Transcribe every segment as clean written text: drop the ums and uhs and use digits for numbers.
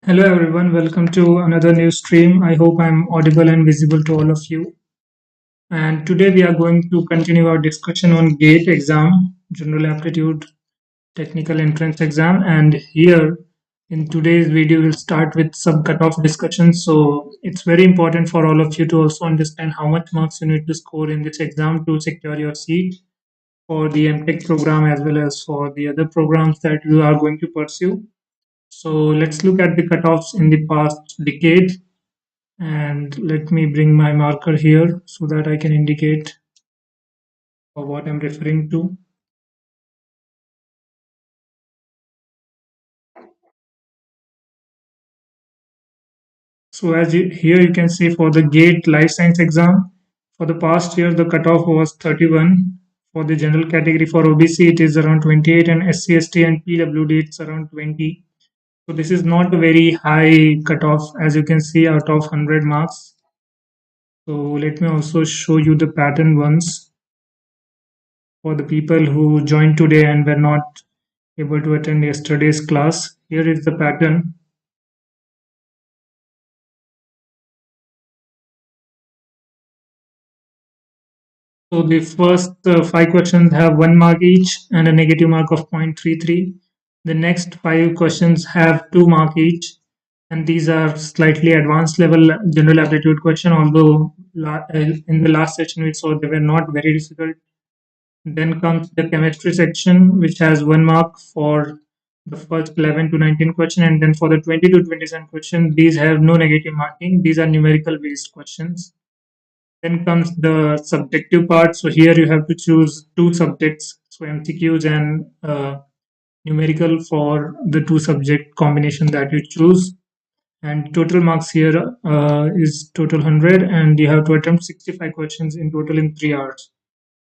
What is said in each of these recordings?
Hello everyone, welcome to another new stream. I hope I'm audible and visible to all of you. And today we are going to continue our discussion on GATE exam, General Aptitude Technical Entrance Exam. And here in today's video, we'll start with some cutoff discussion. So it's very important for all of you to also understand how much marks you need to score in this exam to secure your seat for the MTech program as well as for the other programs that you are going to pursue. So let's look at the cutoffs in the past decade, and let me bring my marker here so that I can indicate what I'm referring to. So here you can see for the GATE Life Science exam, for the past year the cutoff was 31. For the general category for OBC it is around 28, and SC/ST and PWD it's around 20. So this is not a very high cutoff as you can see out of 100 marks. So let me also show you the pattern once for the people who joined today and were not able to attend yesterday's class. Here is the pattern. So the first five questions have 1 mark each and a negative mark of 0.33. The next five questions have 2 mark each, and these are slightly advanced level general aptitude question, although in the last session we saw they were not very difficult. Then comes the chemistry section, which has 1 mark for the first 11 to 19 question, and then for the 20 to 27 question, these have no negative marking. These are numerical based questions. Then comes the subjective part. So here you have to choose two subjects, so MCQs and numerical for the two subject combination that you choose. And total marks here is total 100, and you have to attempt 65 questions in total in 3 hours.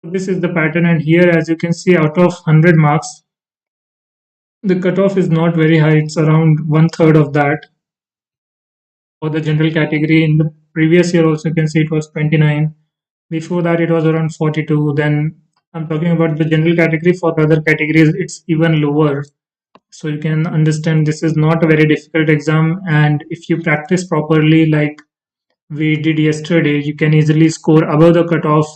So this is the pattern, and here as you can see, out of 100 marks, the cutoff is not very high. It's around one third of that for the general category. In the previous year also you can see it was 29. Before that it was around 42. Then I'm talking about the general category. For the other categories it's even lower. So you can understand this is not a very difficult exam, and if you practice properly like we did yesterday, you can easily score above the cutoff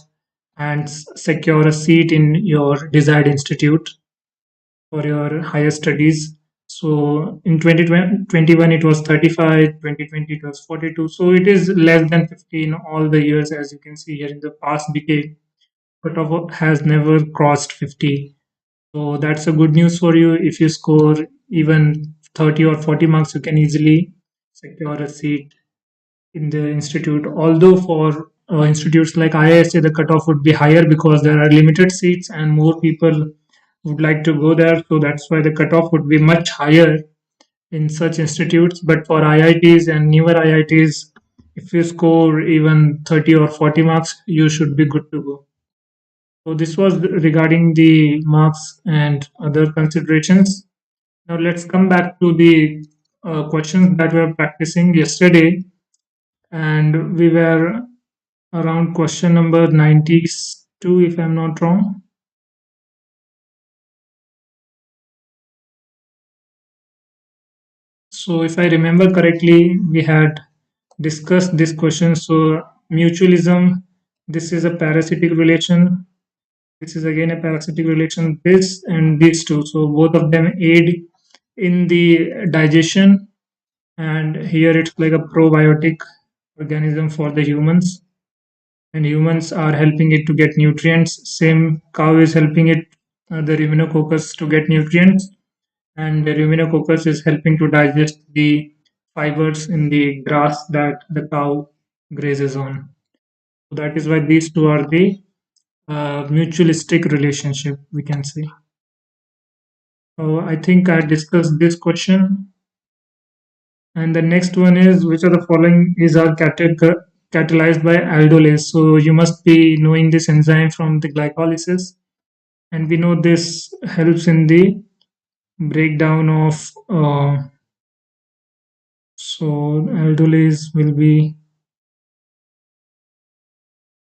and secure a seat in your desired institute for your higher studies. So in 2021 it was 35, 2020 it was 42. So it is less than 50 in all the years, as you can see here in the past decade. Cutoff has never crossed 50. So that's a good news for you. If you score even 30 or 40 marks, you can easily secure a seat in the institute. Although for institutes like IISc, the cutoff would be higher because there are limited seats and more people would like to go there. So that's why the cutoff would be much higher in such institutes. But for IITs and newer IITs, if you score even 30 or 40 marks, you should be good to go. So this was regarding the marks and other considerations. Now let's come back to the questions that we were practicing yesterday, and we were around question number 92, if I'm not wrong. So if I remember correctly, we had discussed this question. So mutualism, this is a parasitic relation. This is again a parasitic relation. This and these two. So both of them aid in the digestion, and here it's like a probiotic organism for the humans, and humans are helping it to get nutrients. Same cow is helping it, the ruminococcus, to get nutrients, and the ruminococcus is helping to digest the fibers in the grass that the cow grazes on. So that is why these two are the mutualistic relationship, we can say. So I think I discussed this question. And the next one is, which of the following is are catalyzed by aldolase? So you must be knowing this enzyme from the glycolysis, and we know this helps in the breakdown of. So aldolase will be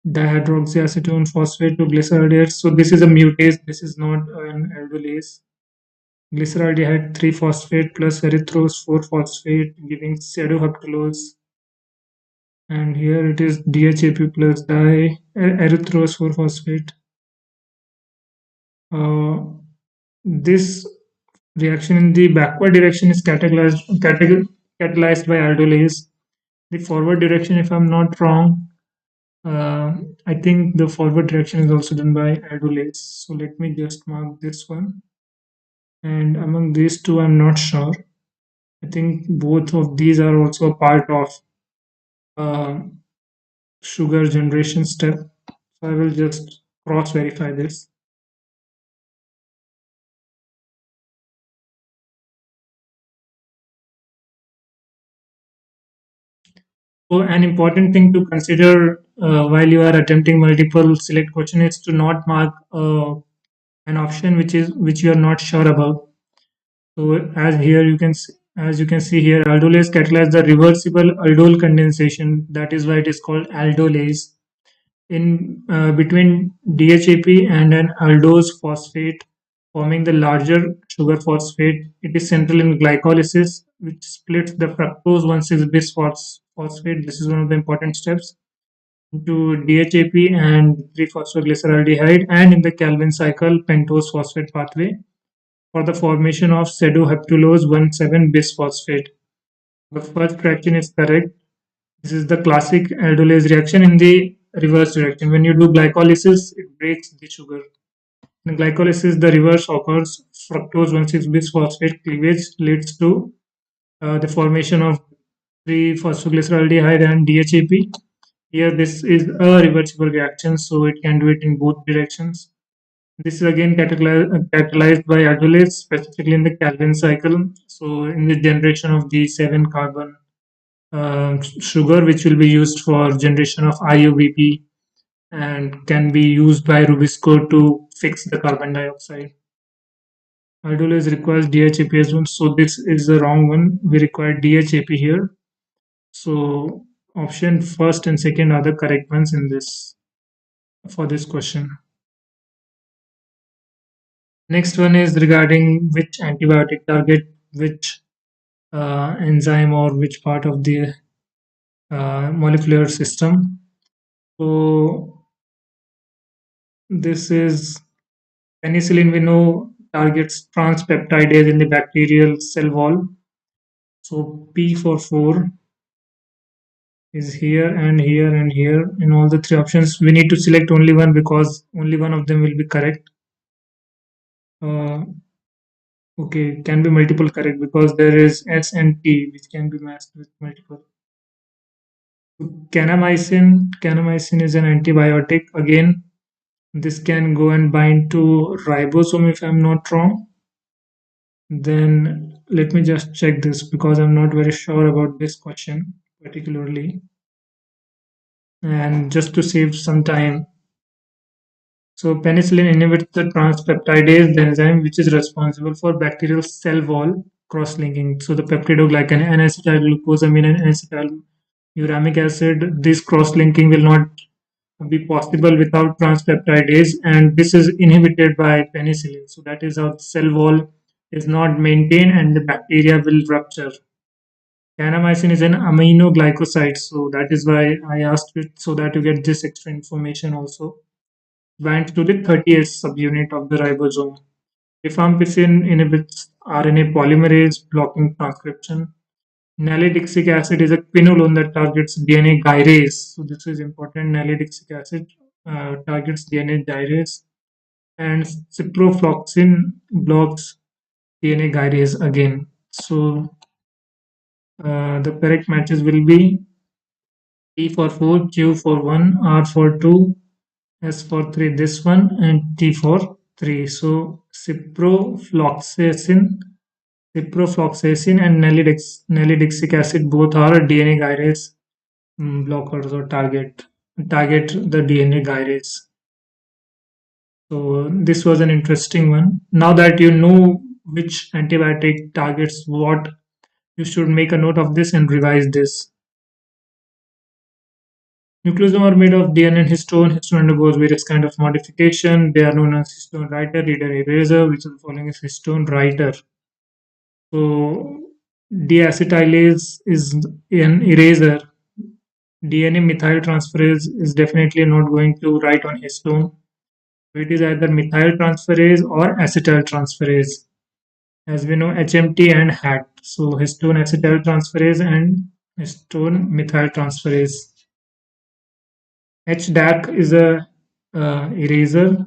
dihydroxyacetone phosphate to glycerolate. So this is a mutase. This is not an aldolase. glyceraldehyde 3-phosphate plus erythrose 4-phosphate giving pseudoheptulose, and here it is DHAP plus erythrose 4-phosphate. Uh, this reaction in the backward direction is catalyzed by aldolase. The forward direction, if I'm not wrong, I think the forward direction is also done by aldolase. So let me just mark this one. And among these two, I'm not sure. I think both of these are also a part of uh, sugar generation step. So I will just cross verify this. So an important thing to consider while you are attempting multiple select question is to not mark an option which you are not sure about. So as you can see here, aldolase catalyzes the reversible aldol condensation. That is why it is called aldolase. In between DHAP and an aldose phosphate forming the larger sugar phosphate, it is central in glycolysis, which splits the fructose 1,6-bis phosphate. This is one of the important steps into DHAP and 3-phosphoglyceraldehyde, and in the Calvin cycle pentose phosphate pathway for the formation of pseudoheptulose 1,7-bis phosphate. The first reaction is correct. This is the classic aldolase reaction in the reverse direction. When you do glycolysis, it breaks the sugar. In glycolysis, the reverse occurs. Fructose 1,6-bis phosphate cleavage leads to the formation of 3-phosphoglyceraldehyde and DHAP. Here, this is a reversible reaction, so it can do it in both directions. This is again catalyzed by aldolase, specifically in the Calvin cycle. So, in the generation of the 7-carbon sugar, which will be used for generation of IUVP and can be used by Rubisco to fix the carbon dioxide. Aldolase requires DHAP as well, so this is the wrong one. We require DHAP here. So option first and second are the correct ones in this for this question. Next one is regarding which antibiotic target which enzyme or which part of the molecular system. So this is penicillin. We know targets transpeptidase in the bacterial cell wall. So P for 4 is here and here and here in all the three options. We need to select only one because only one of them will be correct. Uh, okay, can be multiple correct because there is S and T which can be matched with multiple. Kanamycin is an antibiotic. Again, this can go and bind to ribosome if I'm not wrong. Then let me just check this because I'm not very sure about this question particularly. And just to save some time, so penicillin inhibits the transpeptidase, the enzyme which is responsible for bacterial cell wall cross-linking. So the peptidoglycan, N-acetylglucosamine and N-acetyluramic acid, this cross-linking will not be possible without transpeptidase, and this is inhibited by penicillin. So that is how the cell wall is not maintained and the bacteria will rupture. Kanamycin is an aminoglycoside, so that is why I asked it so that you get this extra information also. Binds to the 30th subunit of the ribosome. Rifampicin inhibits RNA polymerase, blocking transcription. Nalidixic acid is a quinolone that targets DNA gyrase. So this is important. Nalidixic acid targets DNA gyrase, and ciprofloxacin blocks DNA gyrase again. So the correct matches will be P for 4, Q for 1, R for 2, S for 3, this one, and T for 3. So ciprofloxacin and nalidixic acid both are DNA gyrase blockers or target the DNA gyrase. So this was an interesting one. Now that you know which antibiotic targets what, you should make a note of this and revise this. Nucleosomes are made of DNA and histone. Histone undergoes various kind of modification. They are known as histone writer, reader, eraser, which is the following is histone writer. So deacetylase is an eraser. DNA methyl transferase is definitely not going to write on histone. It is either methyl transferase or acetyl transferase. As we know, HMT and HAT. So histone acetyl transferase and histone methyl transferase. HDAC is a eraser.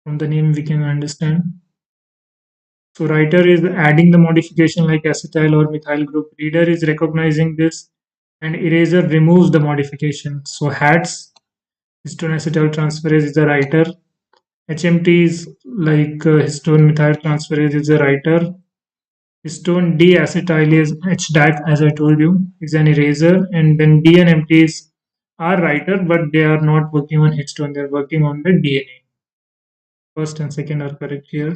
From the name we can understand. So writer is adding the modification like acetyl or methyl group. Reader is recognizing this, and eraser removes the modification. So HATs, histone acetyl transferase is a writer. HMT is like histone methyl transferase is a writer. Histone deacetylase HDAC, as I told you, is an eraser, and then D and MTs are writer, but they are not working on histone. They are working on the DNA. First and second are correct here.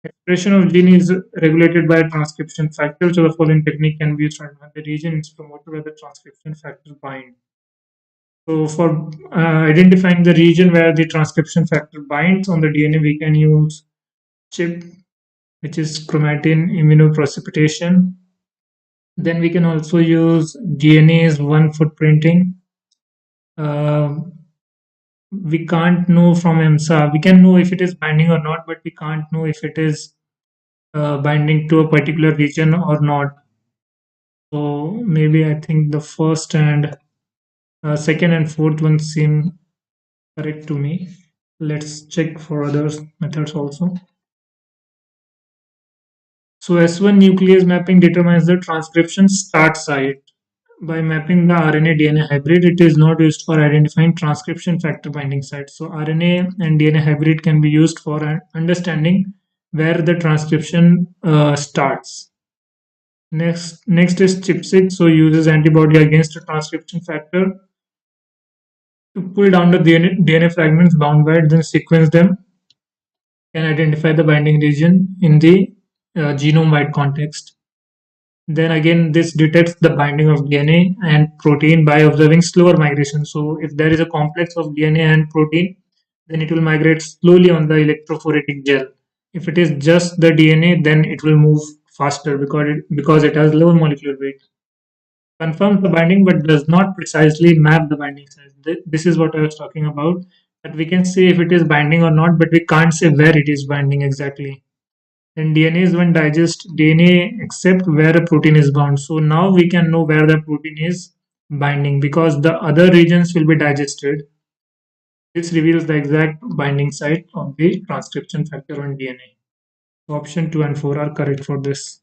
Expression of gene is regulated by a transcription factor, so the following technique can be used to identify the region is promoted where the transcription factor bind. So for identifying the region where the transcription factor binds on the DNA, we can use CHIP, which is chromatin immunoprecipitation. Then we can also use DNase 1 footprinting. Uh, we can't know from EMSA. We can know if it is binding or not, but we can't know if it is binding to a particular region or not. So maybe I think the first and second and fourth one seem correct to me. Let's check for other methods also. So S1 nuclease mapping determines the transcription start site. By mapping the RNA DNA hybrid, it is not used for identifying transcription factor binding sites. So RNA and DNA hybrid can be used for understanding where the transcription starts. Next is ChIP6, so uses antibody against the transcription factor to pull down the DNA fragments bound by it, then sequence them, can identify the binding region in the genome-wide context. Then again, this detects the binding of DNA and protein by observing slower migration. So if there is a complex of DNA and protein, then it will migrate slowly on the electrophoretic gel. If it is just the DNA, then it will move faster because it has lower molecular weight. Confirms the binding but does not precisely map the binding sites. This is what I was talking about. That we can say if it is binding or not, but we can't say where it is binding exactly. Then DNA is when digest DNA except where a protein is bound. So now we can know where the protein is binding because the other regions will be digested. This reveals the exact binding site of the transcription factor on DNA. So option 2 and 4 are correct for this.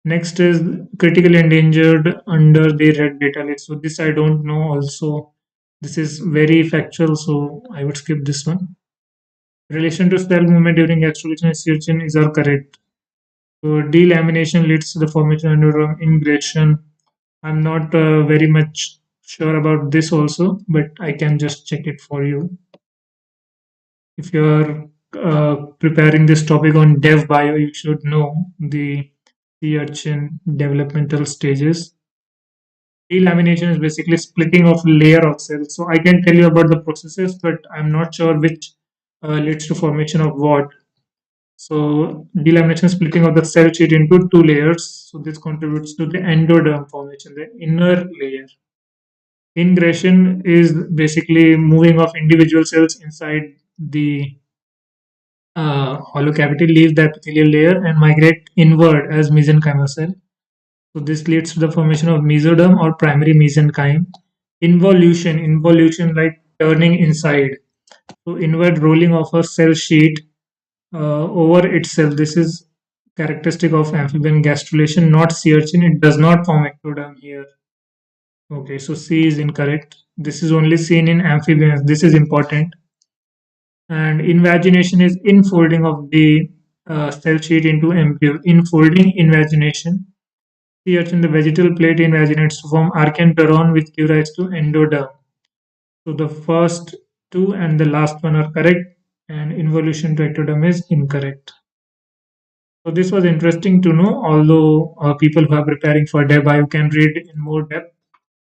Next is critically endangered under the red data list. So this I don't know also. This is very factual, so I would skip this one. Relation to cell movement during extrusion and searching is all correct. So delamination leads to the formation of ingression. I'm not very much sure about this also, but I can just check it for you. If you're preparing this topic on dev bio, you should know the sea urchin developmental stages. Delamination is basically splitting of layer of cells. So I can tell you about the processes, but I'm not sure which leads to formation of what. So delamination is splitting of the cell sheet into two layers. So this contributes to the endoderm formation, the inner layer. Ingression is basically moving of individual cells inside the hollow cavity, leave the epithelial layer and migrate inward as mesenchymal cell. So this leads to the formation of mesoderm or primary mesenchyme. Involution like turning inside. So inward rolling of a cell sheet over itself. This is characteristic of amphibian gastrulation, not sea urchin. It does not form ectoderm here. Okay, so C is incorrect. This is only seen in amphibians. This is important. And invagination is infolding of the cell sheet into embryo. Infolding, invagination. Sea urchin, the vegetal plate invaginates to form archenteron, which gives rise to endoderm. So the first two and the last one are correct, and involution to ectoderm is incorrect. So this was interesting to know, although people who are preparing for DEB, you can read in more depth.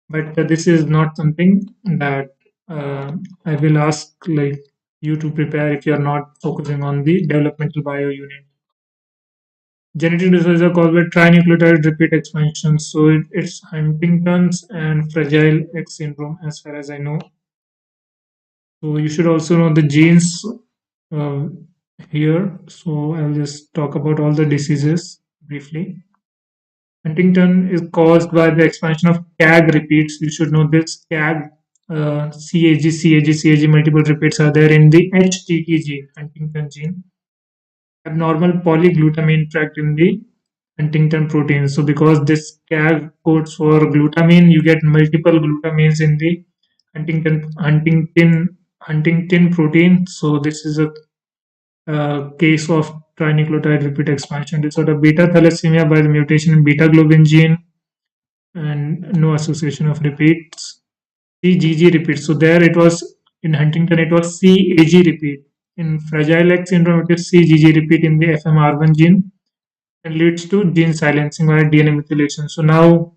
But this is not something that I will ask like you to prepare if you are not focusing on the developmental bio unit. Genetic disorders are caused by trinucleotide repeat expansion. So it's Huntington's and Fragile X syndrome, as far as I know. So you should also know the genes uh, here. So I'll just talk about all the diseases briefly. Huntington is caused by the expansion of CAG repeats. You should know this CAG, CAG, multiple repeats are there in the HTT gene, Huntington gene. Abnormal polyglutamine tract in the Huntington protein. So because this CAG codes for glutamine, you get multiple glutamines in the Huntington protein. So this is a case of trinucleotide repeat expansion disorder. Beta thalassemia by the mutation in beta globin gene and no association of repeats. CGG repeat. So there it was in Huntington, it was CAG repeat. In Fragile X syndrome, it is CGG repeat in the FMR1 gene and leads to gene silencing or DNA methylation. So now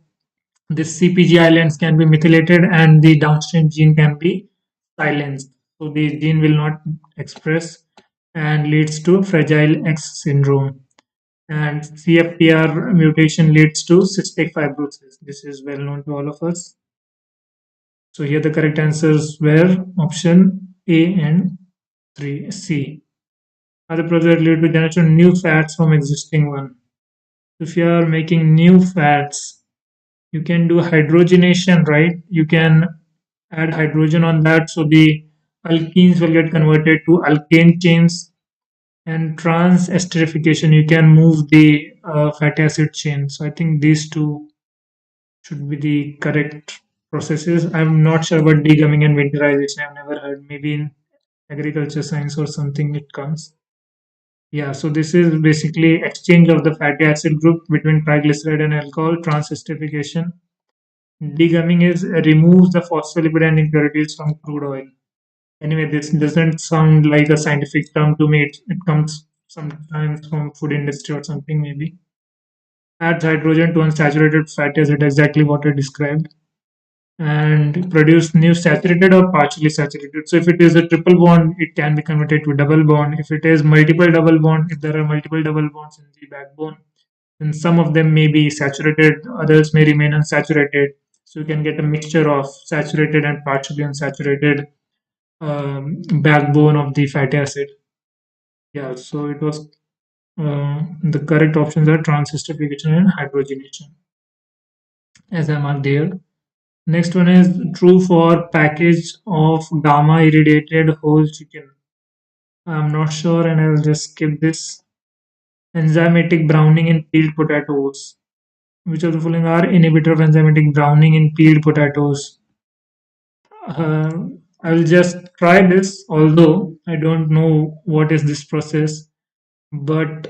this CPG islands can be methylated and the downstream gene can be silenced. So the gene will not express and leads to Fragile X syndrome. And CFTR mutation leads to cystic fibrosis. This is well known to all of us. So here the correct answers were option A and 3 C. Other process lead to generation of new fats from existing one. If you are making new fats, you can do hydrogenation, right? You can add hydrogen on that, so the alkenes will get converted to alkane chains. And trans esterification, you can move the fatty acid chain. So I think these two should be the correct processes. I'm not sure about degumming and winterization. I've never heard. Maybe in agriculture science or something it comes. Yeah, so this is basically exchange of the fatty acid group between triglyceride and alcohol, transesterification. Degumming is removes the phospholipid and impurities from crude oil. Anyway, this doesn't sound like a scientific term to me. It comes sometimes from food industry or something maybe. Adds hydrogen to unsaturated fatty acid, exactly what I described, and produce new saturated or partially saturated. So if it is a triple bond, it can be converted to double bond. If it is multiple double bond, if there are multiple double bonds in the backbone, then some of them may be saturated, others may remain unsaturated. So you can get a mixture of saturated and partially unsaturated backbone of the fatty acid. Yeah, so it was the correct options are transesterification and hydrogenation, as I marked here. Next one is true for package of gamma irradiated whole chicken. I'm not sure and I'll just skip this. Enzymatic browning in peeled potatoes. Which of the following are inhibitor of enzymatic browning in peeled potatoes? Uh, I'll just try this, although I don't know what is this process. But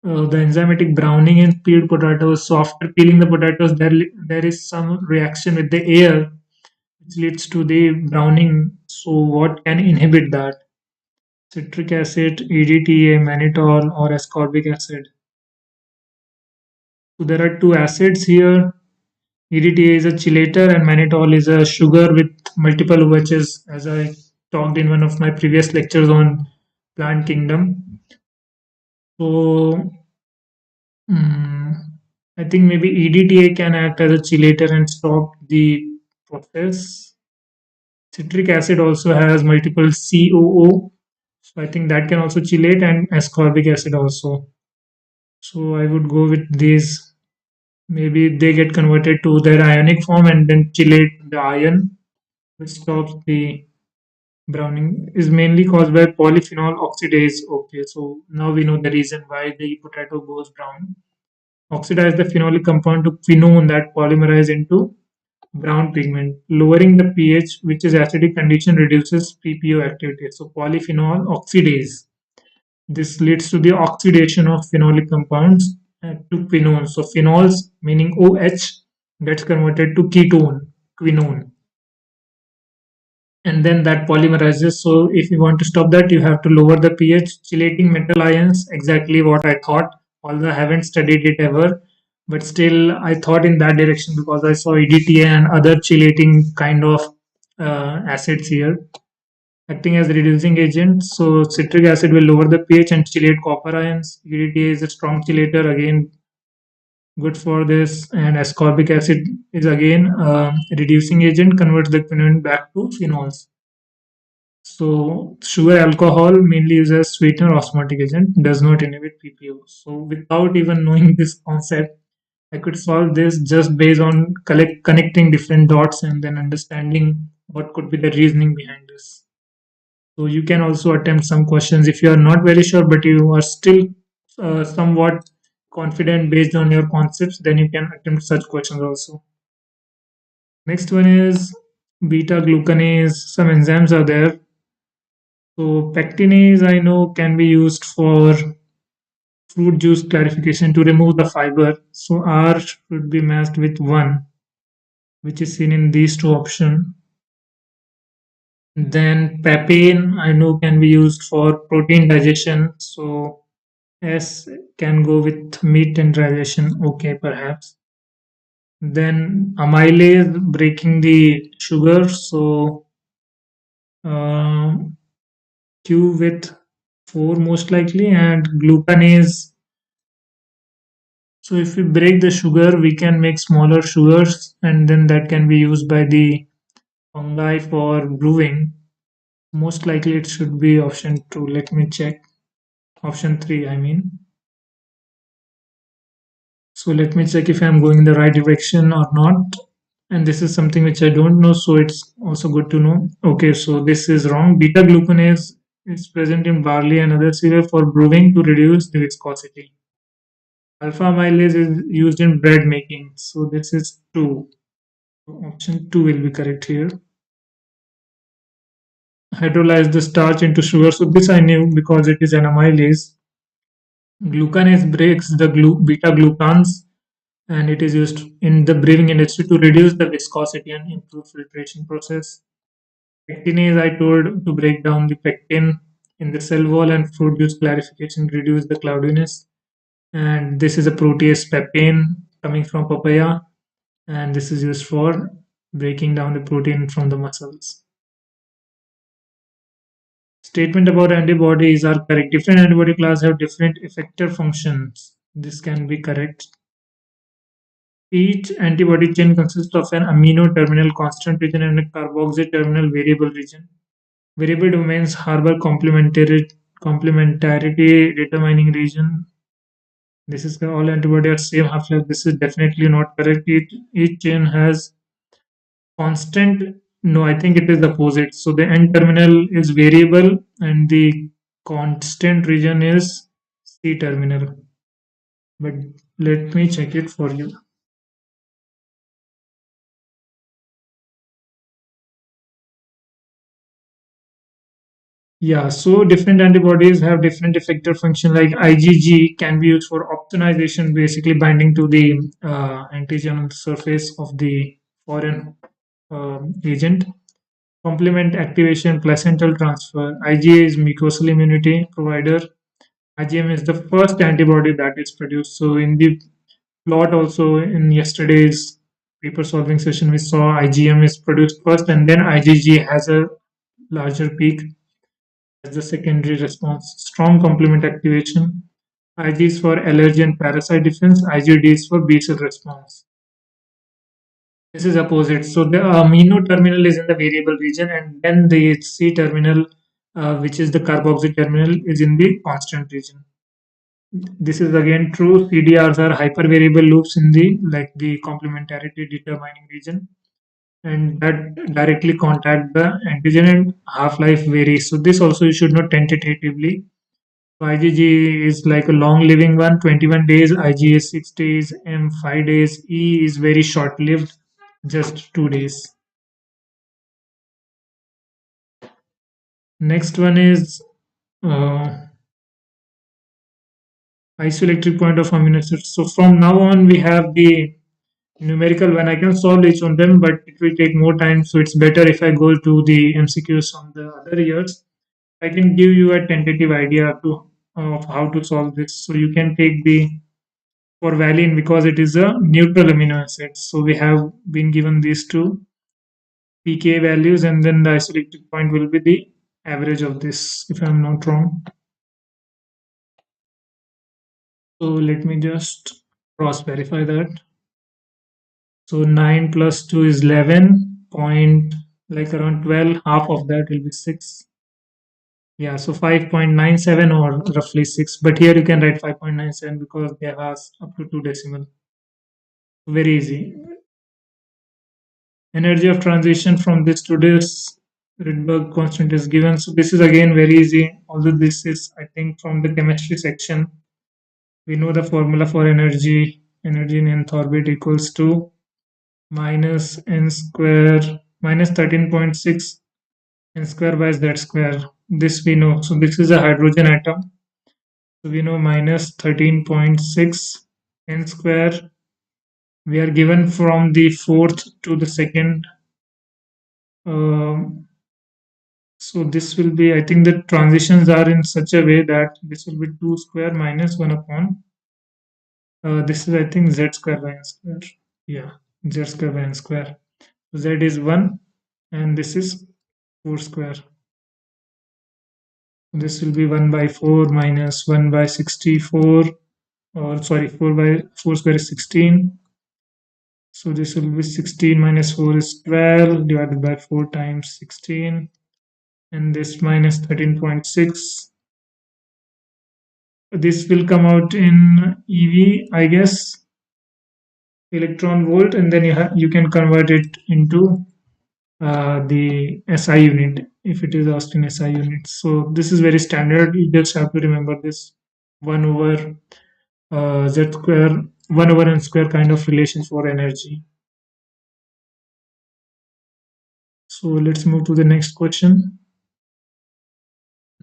the enzymatic browning in peeled potatoes. So after peeling the potatoes, there is some reaction with the air which leads to the browning. So what can inhibit that? Citric acid, EDTA, mannitol, or ascorbic acid. So there are two acids here. EDTA is a chelator and mannitol is a sugar with multiple OHs, as I talked in one of my previous lectures on plant kingdom. So I think maybe EDTA can act as a chelator and stop the process. Citric acid also has multiple COO, so I think that can also chelate, and ascorbic acid also. So I would go with these. Maybe they get converted to their ionic form and then chelate the ion, which stops the browning. Is mainly caused by polyphenol oxidase. Okay, so now we know the reason why the potato goes brown. Oxidize the phenolic compound to quinone that polymerize into brown pigment. Lowering the pH, which is acidic condition, reduces PPO activity. So polyphenol oxidase. This leads to the oxidation of phenolic compounds to quinone. So phenols, meaning OH, gets converted to ketone, quinone, and then that polymerizes. So if you want to stop that, you have to lower the pH. Chelating metal ions, exactly what I thought, although I haven't studied it ever. but still I thought in that direction because I saw EDTA and other chelating kind of acids here acting as a reducing agent. So citric acid will lower the pH and chelate copper ions. EDTA is a strong chelator, again good for this, and ascorbic acid is again a reducing agent, converts the quinone back to phenols. So sugar alcohol, mainly used as sweetener osmotic agent, does not inhibit PPO. So without even knowing this concept, I could solve this just based on connecting different dots and then understanding what could be the reasoning behind this. So you can also attempt some questions if you are not very sure, but you are still somewhat confident based on your concepts, then you can attempt such questions also. Next one is beta glucanase. Some enzymes are there. So pectinase I know can be used for fruit juice clarification to remove the fiber. So R should be matched with 1, which is seen in these two options. Then papain I know can be used for protein digestion. So S can go with meat and digestion. Okay, perhaps. Then amylase breaking the sugar. So uh, Q with 4 most likely, and glucanase. So if we break the sugar, we can make smaller sugars, and then that can be used by the fungi for brewing. Most likely it should be option 2. Let me check. Option 3, I mean. So let me check if I'm going in the right direction or not. And this is something which I don't know, so it's also good to know. Okay, so this is wrong. Beta glucanase is present in barley and other cereal for brewing to reduce the viscosity. Alpha amylase is used in bread making, so this is 2. So option 2 will be correct here. Hydrolyze the starch into sugar. So this I knew because it is an amylase. Glucanase breaks the beta glucans, and it is used in the brewing industry to reduce the viscosity and improve filtration process. Pectinase I told to break down the pectin in the cell wall and fruit juice clarification reduce the cloudiness. And this is a protease papain coming from papaya, and this is used for breaking down the protein from the muscles. Statement about antibodies are correct. Different antibody classes have different effector functions. This can be correct. Each antibody chain consists of an amino terminal constant region and a carboxy terminal variable region. Variable domains harbor complementarity determining region. This is all antibody are same half-life. This is definitely not correct. Each chain has constant. No, I think it is the opposite. So the N terminal is variable and the constant region is C terminal. But let me check it for you. Yeah, so different antibodies have different effector function. Like IgG can be used for opsonization, basically binding to the antigen on the surface of the foreign agent. Complement activation, placental transfer. IgA is mucosal immunity provider. IgM is the first antibody that is produced. So in the plot also in yesterday's paper solving session, we saw IgM is produced first and then IgG has a larger peak as the secondary response. Strong complement activation. IG is for allergy and parasite defense. IgD is for B cell response. This is opposite. So the amino terminal is in the variable region, and then the C terminal, which is the carboxy terminal, is in the constant region. This is again true. CDRs are hypervariable loops in the complementarity determining region, and that directly contact the antigen and half-life varies. So this also you should know tentatively. So IgG is like a long living one, 21 days, IgA is 6 days, M 5 days, E is very short lived, just 2 days. Next one is uh, isoelectric point of amino acids. So from now on, we have the numerical one. I can solve each of them, but it will take more time. So it's better if I go to the MCQs on the other years. I can give you a tentative idea of how to solve this. So you can take the for valine because it is a neutral amino acid. So we have been given these two pK values, and then the isoelectric point will be the average of this, if I'm not wrong. So let me just cross verify that. So 9 plus 2 is 11 point, like around 12, half of that will be 6. Yeah, so 5.97 or roughly 6, but here you can write 5.97 because they have asked up to 2 decimal. Very easy. Energy of transition from this to this Rydberg constant is given. So this is again very easy, although this is, I think, from the chemistry section. We know the formula for energy in nth orbit equals to minus n square minus 13.6 n square by z square. This we know. So this is a hydrogen atom. So we know minus 13.6 n square. We are given from the fourth to the second. So this will be, I think the transitions are in such a way that this will be 2 square minus 1 upon. This is, I think, z square by n square. Yeah, z square by n square. Z is 1 and this is 4 square. This will be 1 by 4 minus 1 by 64, or sorry, 4 by 4 square is 16. So this will be 16 minus 4 is 12 divided by 4 times 16, and this minus 13.6. This will come out in EV, I guess, electron volt, and then you can convert it into the SI unit if it is asked in SI units. So this is very standard. You just have to remember this 1 over z square, 1 over n square kind of relation for energy. So let's move to the next question.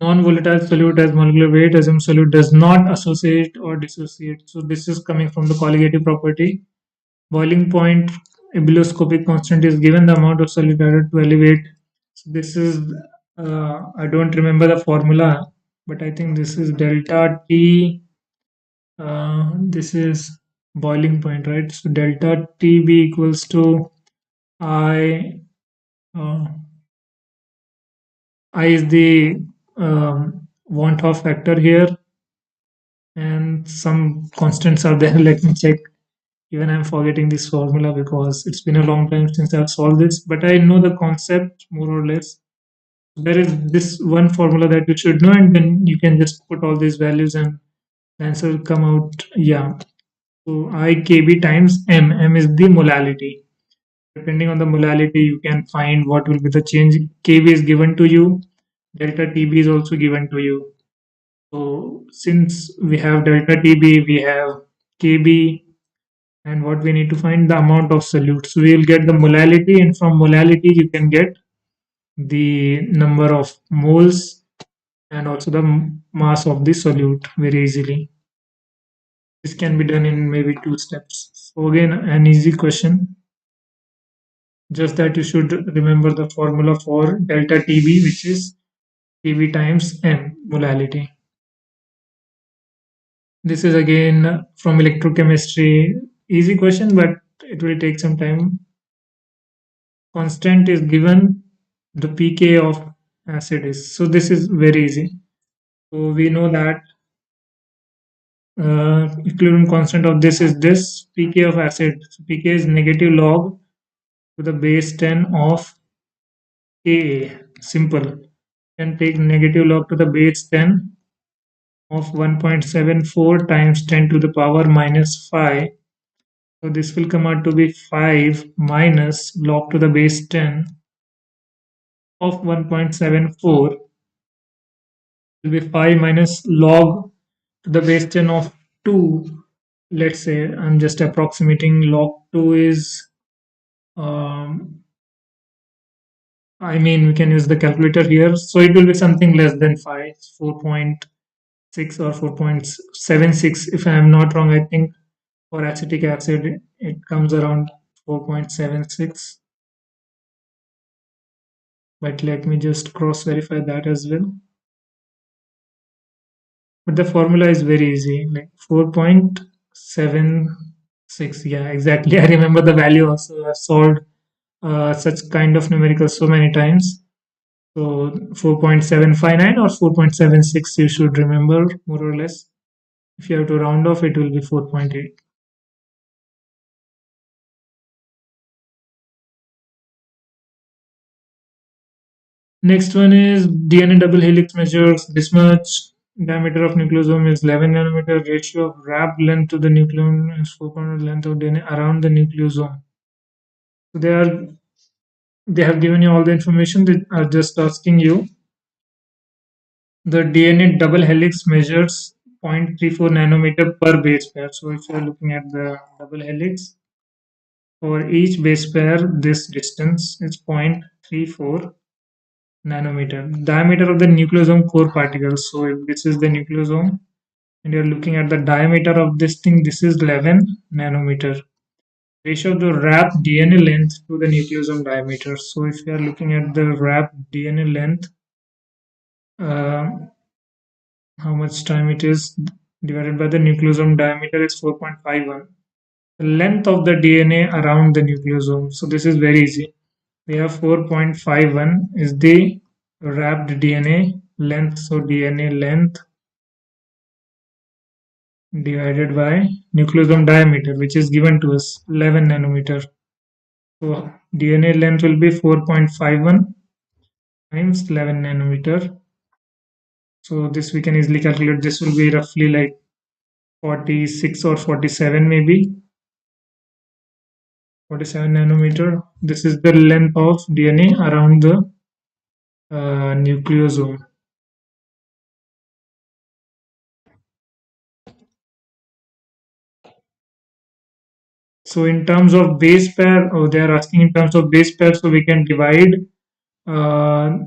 Non-volatile solute has molecular weight. Assumed solute does not associate or dissociate. So this is coming from the colligative property. Boiling point ebullioscopic constant is given. The amount of solute added to elevate. So this is, I don't remember the formula, but I think this is delta T. This is boiling point, right? So delta TB equals to I. I is the want off factor here, and some constants are there. Let me check. Even I'm forgetting this formula because it's been a long time since I've solved this, but I know the concept more or less. There is this one formula that you should know, and then you can just put all these values and the answer will come out. Yeah. So I kb times m. M is the molality. Depending on the molality, you can find what will be the change. Kb is given to you. Delta Tb is also given to you. So since we have delta Tb, we have Kb, and what we need to find the amount of solute. So we will get the molality, and from molality you can get the number of moles and also the mass of the solute very easily. This can be done in maybe 2 steps. So again, an easy question. Just that you should remember the formula for delta Tb, which is Tb times m molality. This is again from electrochemistry. Easy question, but it will take some time. Constant is given, the pK of acid is. So this is very easy. So we know that equilibrium constant of this is this pK of acid. So pK is negative log to the base 10 of Ka. Simple. You can take negative log to the base 10 of 1.74 times 10 to the power minus 5. So this will come out to be 5 minus log to the base 10 of 1.74 will be 5 minus log to the base 10 of 2. Let's say I'm just approximating. Log 2 is, I mean, we can use the calculator here. So it will be something less than 5, 4.6 or 4.76 if I am not wrong. I think for acetic acid it comes around 4.76. But let me just cross verify that as well. But the formula is very easy, like 4.76 4.76. Yeah, exactly. I remember the value also. I've solved such kind of numericals so many times. So 4.759 or 4.76 you should remember more or less. If you have to round off, it will be 4.8. Next one is DNA double helix measures this much. Diameter of nucleosome is 11 nanometer. Ratio of wrap length to the nucleon is 4 length of DNA around the nucleosome. So they have given you all the information. They are just asking you the DNA double helix measures 0.34 nanometer per base pair. So if you are looking at the double helix, for each base pair, this distance is 0.34 nanometer. Diameter of the nucleosome core particles. So if this is the nucleosome and you're looking at the diameter of this thing, this is 11 nanometer. Ratio of the wrap DNA length to the nucleosome diameter. So if you are looking at the wrap DNA length, uh, how much time it is divided by the nucleosome diameter is 4.51. The length of the DNA around the nucleosome. So this is very easy. We have 4.51 is the wrapped DNA length. So DNA length divided by nucleosome diameter, which is given to us 11 nanometer. So DNA length will be 4.51 times 11 nanometer. So this we can easily calculate. This will be roughly like 46 or 47 maybe. 47 nanometer. This is the length of DNA around the nucleosome. So in terms of base pair, oh, they are asking in terms of base pair, so we can divide uh,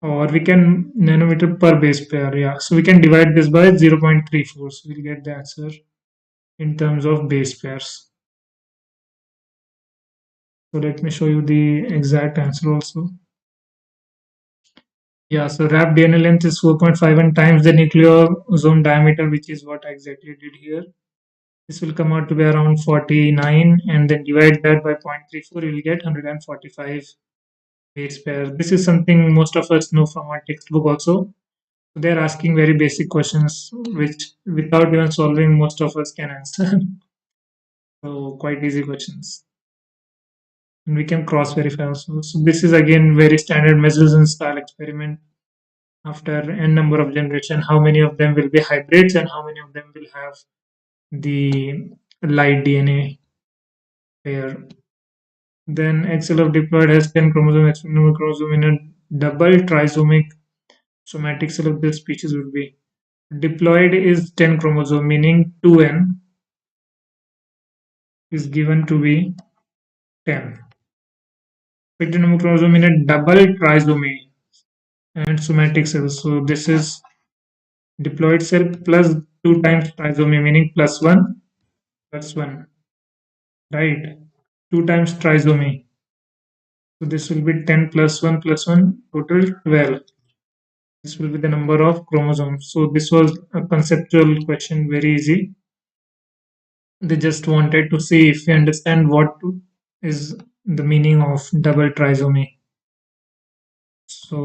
or we can nanometer per base pair. Yeah, so we can divide this by 0.34. So we'll get the answer in terms of base pairs. So let me show you the exact answer also. Yeah, so wrap DNA length is 4.51 times the nucleosome diameter, which is what I exactly did here. This will come out to be around 49, and then divide that by 0.34, you will get 145 base pairs. This is something most of us know from our textbook also. So they're asking very basic questions, which without even solving, most of us can answer. So quite easy questions. And we can cross verify also. So this is again very standard measures and style experiment. After n number of generation, how many of them will be hybrids and how many of them will have the light DNA pair. Then XL of diploid has 10 chromosomes, X chromosome in a double trisomic somatic cell of this species would be. Diploid is 10 chromosome, meaning 2n is given to be 10. Pectinum chromosome in a double trisomy and somatic cell. So this is diploid cell plus 2 times trisomy, meaning plus 1, right? 2 times trisomy. So this will be 10 plus 1, total 12. This will be the number of chromosomes. So this was a conceptual question, very easy. They just wanted to see if we understand what is the meaning of double trisomy. So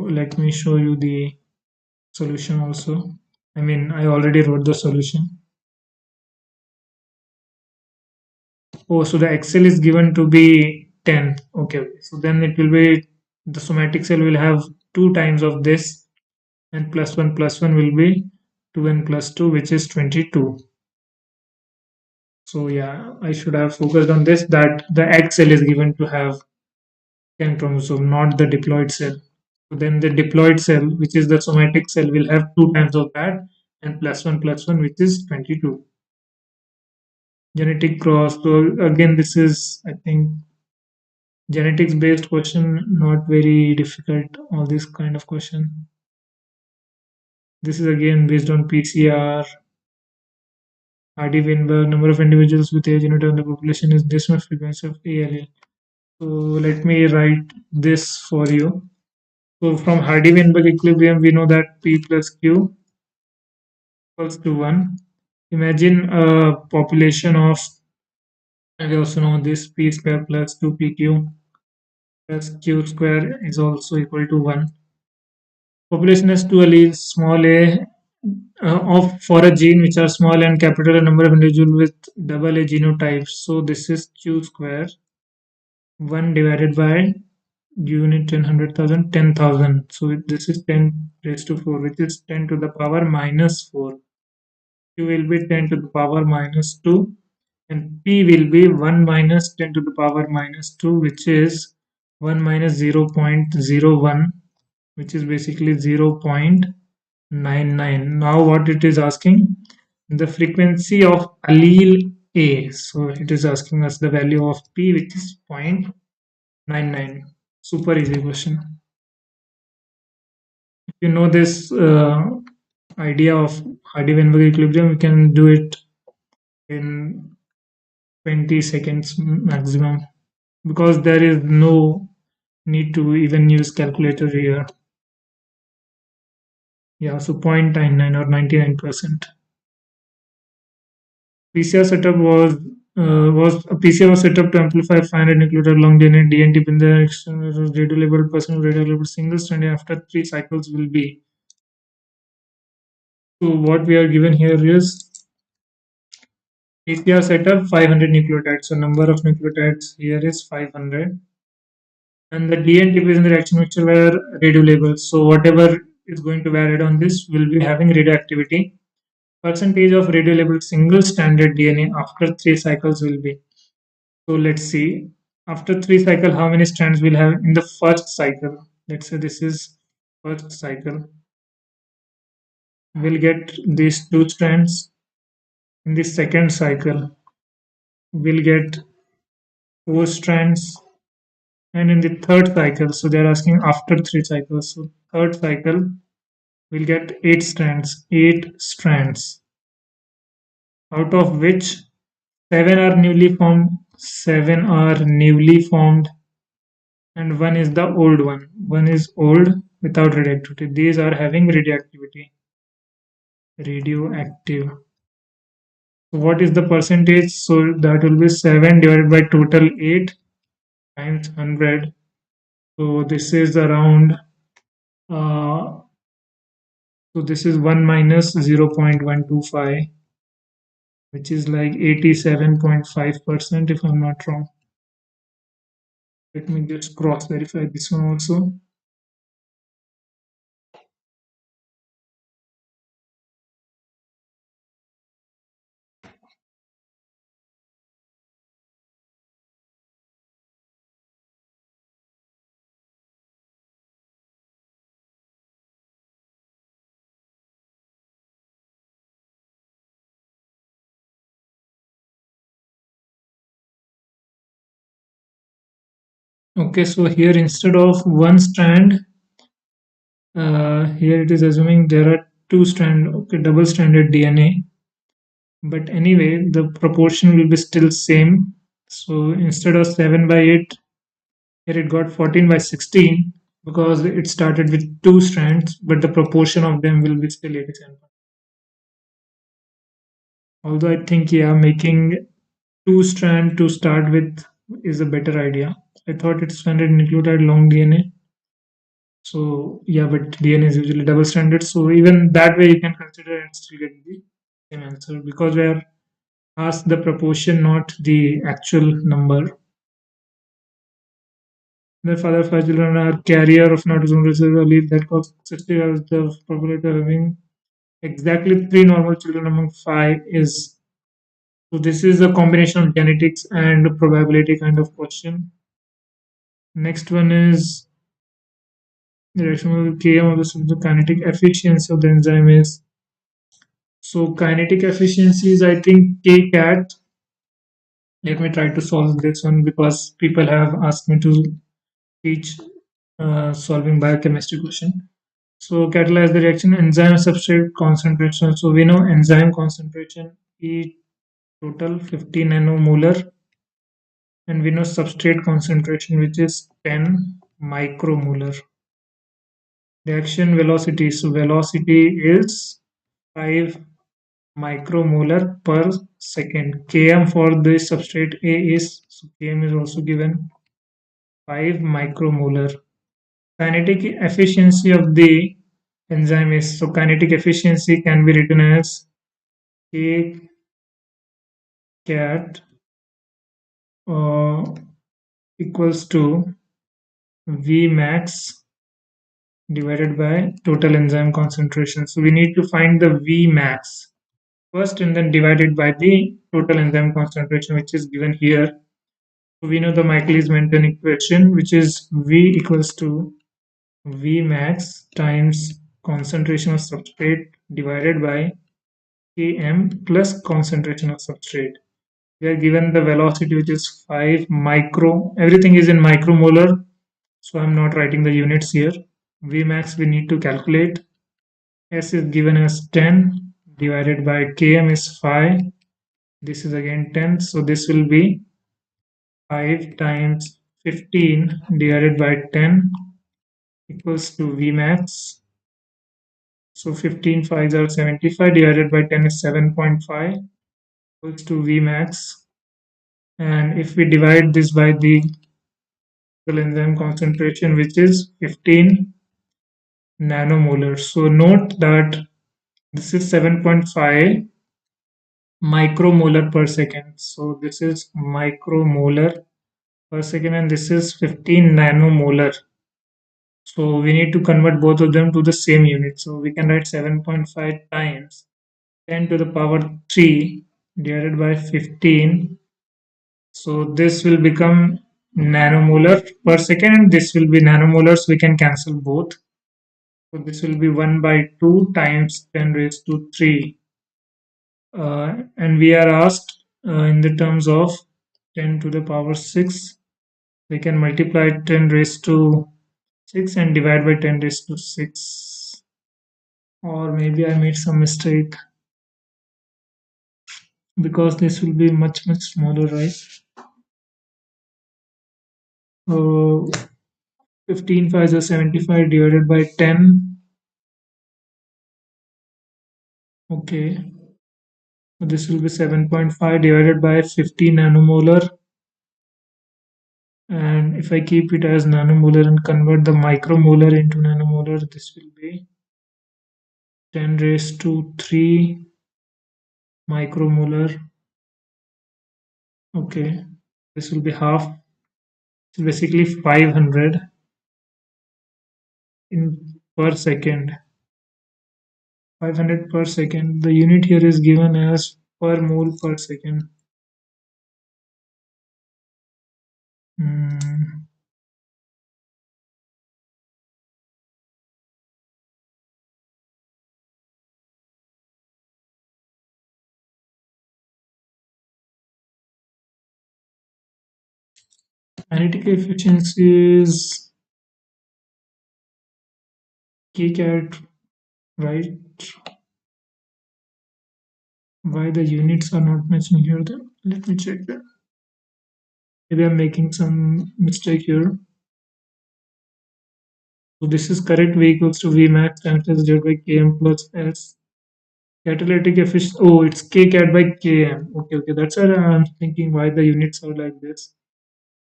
let me show you the solution also. I mean, I already wrote the solution. Oh, so the XL is given to be 10. Okay, okay. So then it will be the somatic cell will have 2 times of this, and plus 1 will be 2n plus 2, which is 22. So yeah, I should have focused on this, that the egg cell is given to have 10 chromosome, not the diploid cell. So then the diploid cell, which is the somatic cell, will have 2 times of that, and plus 1, which is 22. Genetic cross. So again, this is, I think, genetics based question, not very difficult, all this kind of question. This is again based on PCR. Hardy-Weinberg, number of individuals with age unit of the population is this much, frequency of ALL. So let me write this for you. So from Hardy-Weinberg equilibrium, we know that P plus Q equals to 1. Imagine a population of, and we also know this p square plus 2pq plus q square is also equal to 1. Population has two alleles, small a of for a gene which are small and capital a number of individuals with double a genotype. So this is q square 1 divided by unit 10 100,000 10,000. So this is 10 raised to 4, which is 10 to the power minus 4. Q will be 10 to the power minus 2, and P will be 1 minus 10 to the power minus 2, which is 1 minus 0.01, which is basically 0.99. Now what it is asking, the frequency of allele A. So it is asking us the value of P, which is 0.99. Super easy question. If you know this idea of Hardy-Weinberg equilibrium, we can do it in 20 seconds maximum, because there is no need to even use calculator here. Yeah, so 0.99 or 99%. PCR setup was a PCR was set up to amplify 500 nucleotide long DNA DNT in the radio labeled person radio labeled single strand after 3 cycles will be. So what we are given here is PCR setup 500 nucleotides. So number of nucleotides here is 500. And the DNT is in the reaction mixture were radio labels. So whatever is going to be added on this will be having radioactivity. Percentage of radio labeled single stranded DNA after 3 cycles will be. So let's see. After 3 cycle, how many strands we'll have in the first cycle? Let's say this is first cycle. We'll get these 2 strands. In the second cycle, we'll get 4 strands. And in the third cycle, so they're asking after 3 cycles. So third cycle, we'll get 8 strands. 8 strands. Out of which 7 are newly formed. 7 are newly formed. And 1 is the old one. 1 is old without radioactivity. These are having radioactivity. Radioactive. So what is the percentage? So that will be 7 divided by total 8 times 100. So this is around, so this is 1 minus 0.125, which is like 87.5% if I'm not wrong. Let me just cross verify this one also. Okay, so here instead of one strand, here it is assuming there are two strand, okay, double stranded DNA. But anyway, the proportion will be still same. So instead of 7 by 8, here it got 14 by 16 because it started with two strands, but the proportion of them will be still 87. Although I think, yeah, making two strand to start with is a better idea. I thought it's stranded nucleotide long DNA. So yeah, but DNA is usually double stranded. So even that way you can consider and still get the same answer, because we are asked the proportion, not the actual number. The father of five children are carrier of not autosomal recessive allele that causes successive as the population having exactly 3 normal children among 5 is. So this is a combination of genetics and probability kind of question. Next one is the reaction of the Km of the kinetic efficiency of the enzyme is. So kinetic efficiency is, I think, K cat. Let me try to solve this one because people have asked me to teach solving biochemistry question. So catalyze the reaction enzyme substrate concentration. So we know enzyme concentration E total 50 nanomolar, and we know substrate concentration which is 10 micromolar. Reaction velocity. So velocity is 5 micromolar per second. Km for the substrate A is, so Km is also given 5 micromolar. Kinetic efficiency of the enzyme is, so kinetic efficiency can be written as K cat uh, equals to V max divided by total enzyme concentration. So we need to find the V max first and then divide it by the total enzyme concentration, which is given here. So we know the Michaelis-Menten equation, which is V equals to V max times concentration of substrate divided by Km plus concentration of substrate. We are given the velocity, which is 5 micro. Everything is in micromolar, so I'm not writing the units here. V max we need to calculate. S is given as 10 divided by Km is 5. This is again 10, so this will be 5 times 15 divided by 10 equals to V max. So 15 5s are 75 divided by 10 is 7.5 equals to V max. And if we divide this by the total enzyme concentration, which is 15 nanomolar. So note that this is 7.5 micromolar per second. So this is micromolar per second and this is 15 nanomolar. So we need to convert both of them to the same unit. So we can write 7.5 times 10 to the power 3 divided by 15. So this will become nanomolar per second and this will be nanomolar, so we can cancel both. So this will be 1 by 2 times 10 raised to 3. And we are asked in the terms of 10 to the power 6. We can multiply 10 raised to 6 and divide by 10 raised to 6. Or maybe I made some mistake because this will be much smaller, right? So 15 5 is 75 divided by 10. Okay, so this will be 7.5 divided by 50 nanomolar. And if I keep it as nanomolar and convert the micromolar into nanomolar, this will be 10 raised to 3 micromolar. Okay, this will be half. So basically 500 in per second. 500 per second. The unit here is given as per mole per second. Hmm. Kinetic efficiency is kcat, right? Why the units are not matching here then? Let me check that. Maybe I'm making some mistake here. So this is correct. V equals to V max times S divided by Km plus S. Catalytic efficiency. Oh, it's kcat by Km. Okay. That's why I'm thinking why the units are like this.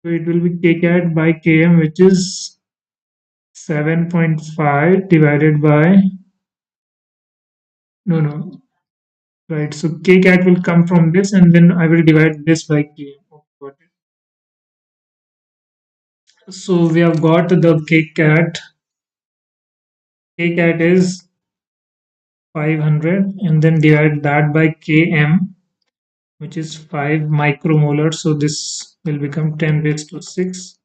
So it will be kcat by Km, which is 7.5 divided by, no, right. So kcat will come from this and then I will divide this by Km. Okay, got it. So we have got the kcat. Kcat is 500 and then divide that by Km, which is 5 micromolar. So this will become 10 raised to 6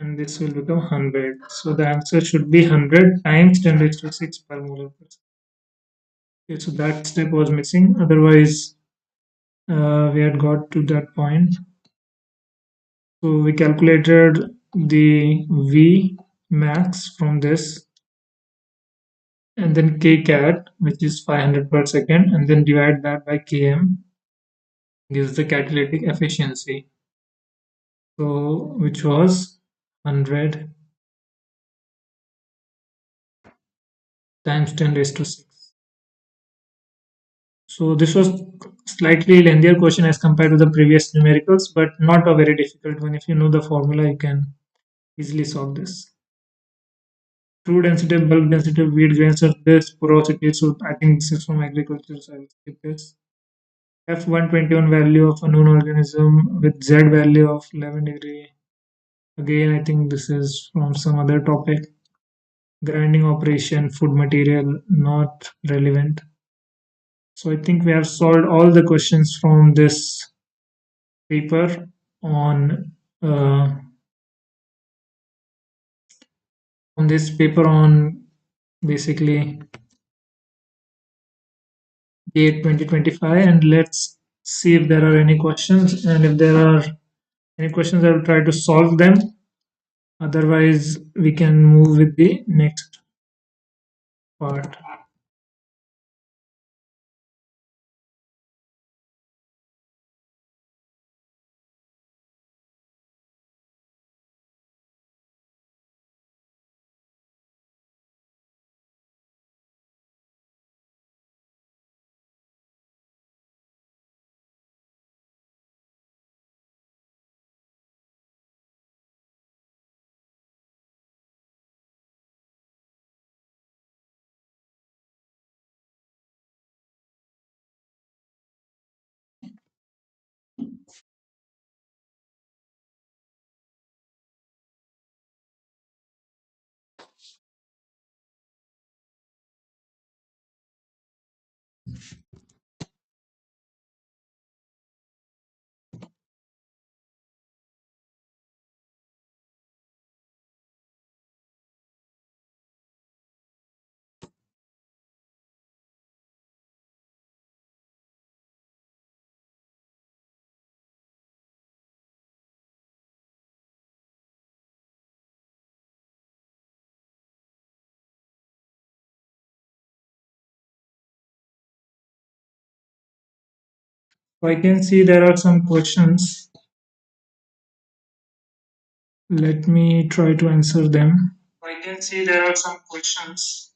and this will become 100. So the answer should be 100 times 10 raised to 6 per molar. Okay, so that step was missing. Otherwise, we had got to that point. So we calculated the V max from this and then kcat, which is 500 per second, and then divide that by Km gives the catalytic efficiency. So which was 100 times 10 raised to 6. So this was slightly lengthier question as compared to the previous numericals, but not a very difficult one. If you know the formula, you can easily solve this. True density, bulk density of wheat grains of this porosity. So I think this is from agriculture, so I will skip this. F121 value of a known organism with Z value of 11 degree. Again, I think this is from some other topic. Grinding operation, food material, not relevant. So I think we have solved all the questions from this paper uh, on basically date 2025, and let's see if there are any questions, and if there are any questions I will try to solve them. Otherwise we can move with the next part. So I can see there are some questions. Let me try to answer them. I can see there are some questions.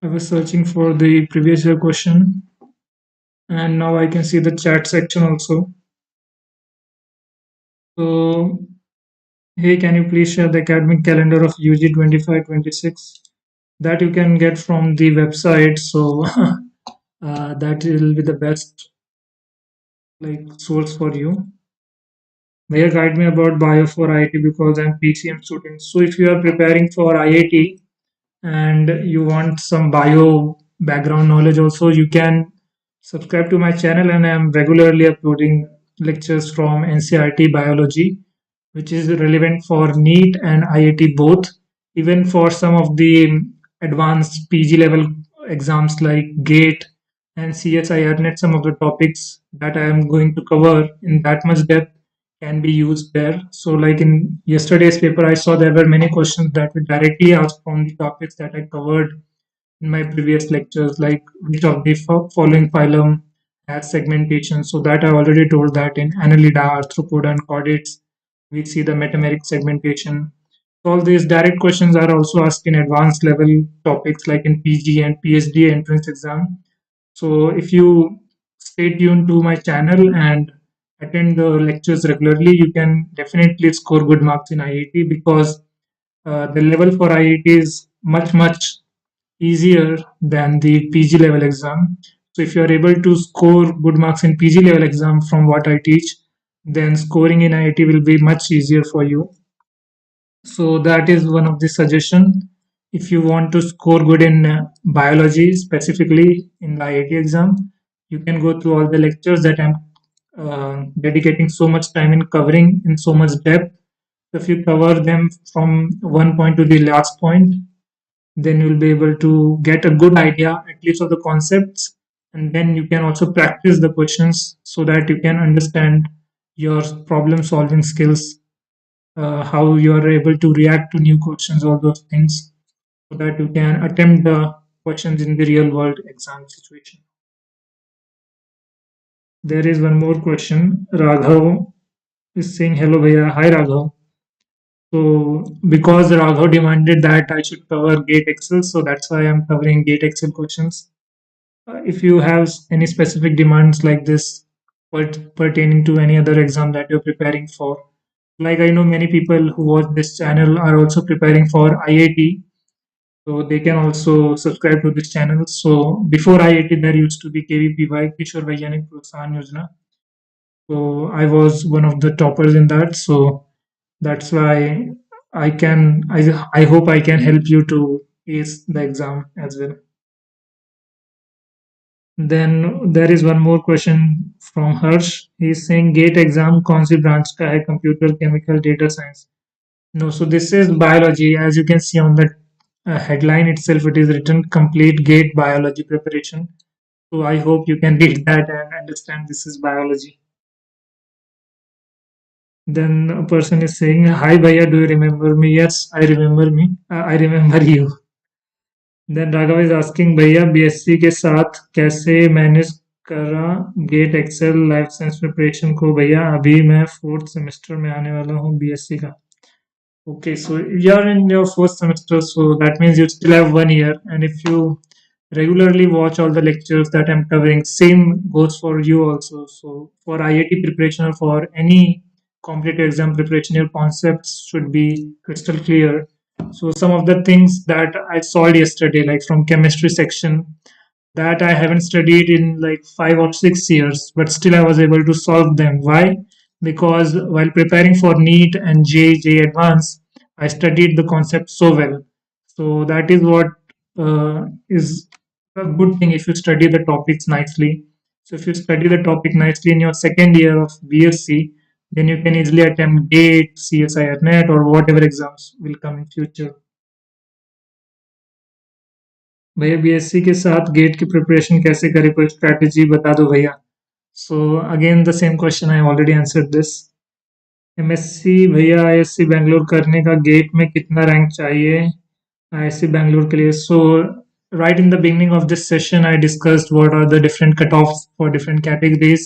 I was searching for the previous year question, and now I can see the chat section also. So, hey, can you please share the academic calendar of UG 25-26? That you can get from the website. So that will be the best source for you. May you guide me about bio for IIT because I'm PCM student. So if you are preparing for IIT and you want some bio background knowledge also, you can subscribe to my channel, and I'm regularly uploading lectures from NCRT biology, which is relevant for NEET and IIT both. Even for some of the advanced PG level exams like GATE and CSIR net, some of the topics that I am going to cover in that much depth can be used there. So, like in yesterday's paper, I saw there were many questions that were directly asked from the topics that I covered in my previous lectures, like which of the following phylum has segmentation. So that I already told that in Annelida, arthropoda, and chordates, we see the metameric segmentation. All these direct questions are also asked in advanced level topics like in PG and PhD entrance exam. So if you stay tuned to my channel and attend the lectures regularly, you can definitely score good marks in IIT because the level for IIT is much easier than the PG level exam. So if you are able to score good marks in PG level exam from what I teach, then scoring in IIT will be much easier for you. So that is one of the suggestion. If you want to score good in biology, specifically in the IIT exam, you can go through all the lectures that I'm dedicating so much time in covering in so much depth. If you cover them from one point to the last point, then you'll be able to get a good idea at least of the concepts, and then you can also practice the questions so that you can understand your problem solving skills, how you are able to react to new questions, all those things, so that you can attempt the questions in the real world exam situation. There is one more question. Raghav is saying hello bhaiya. Hi Raghav. So because Raghav demanded that I should cover Gate Excel, so that's why I'm covering Gate Excel questions. If you have any specific demands like this pertaining to any other exam that you're preparing for, like I know many people who watch this channel are also preparing for IIT, so they can also subscribe to this channel. So before IIT, there used to be KVPY, Kishore Vaigyanik Protsahan Yojana. So I was one of the toppers in that. So that's why I hope I can help you to ace the exam as well. Then there is one more question from Harsh. He's saying GATE exam कौन सी branch का है computer chemical data science. No, so this is biology. As you can see on the headline itself, it is written complete GATE biology preparation. So I hope you can read that and understand this is biology. Then a person is saying, "Hi Bhaiya, do you remember me?" Yes, I remember me. I remember you. Then Raghav is asking, "भैया BSc के साथ कैसे manage करा GATE XL life science preparation को भैया अभी मैं fourth semester में आने वाला हूँ बीएससी का." Okay, so you're in your first semester, so that means you still have 1 year. And if you regularly watch all the lectures that I'm covering, same goes for you also. So for IIT preparation or for any competitive exam preparation, your concepts should be crystal clear. So some of the things that I solved yesterday, like from chemistry section, that I haven't studied in like 5 or 6 years, but still I was able to solve them. Why? Because while preparing for NEET and JJ Advanced, I studied the concept so well. So that is what is a good thing if you study the topics nicely. So if you study the topic nicely in your second year of BSc, then you can easily attempt GATE, CSIR NET, or whatever exams will come in future. भैया BSc के साथ gate की preparation कैसे करें कोई strategy बता दो भैया so again the same question I already answered this MSc भैया आईएससी बैंगलोर करने का गेट में कितना रैंक चाहिए आईएससी बैंगलोर के लिए सो right in the beginning of this session I discussed what are the different cutoffs for different categories,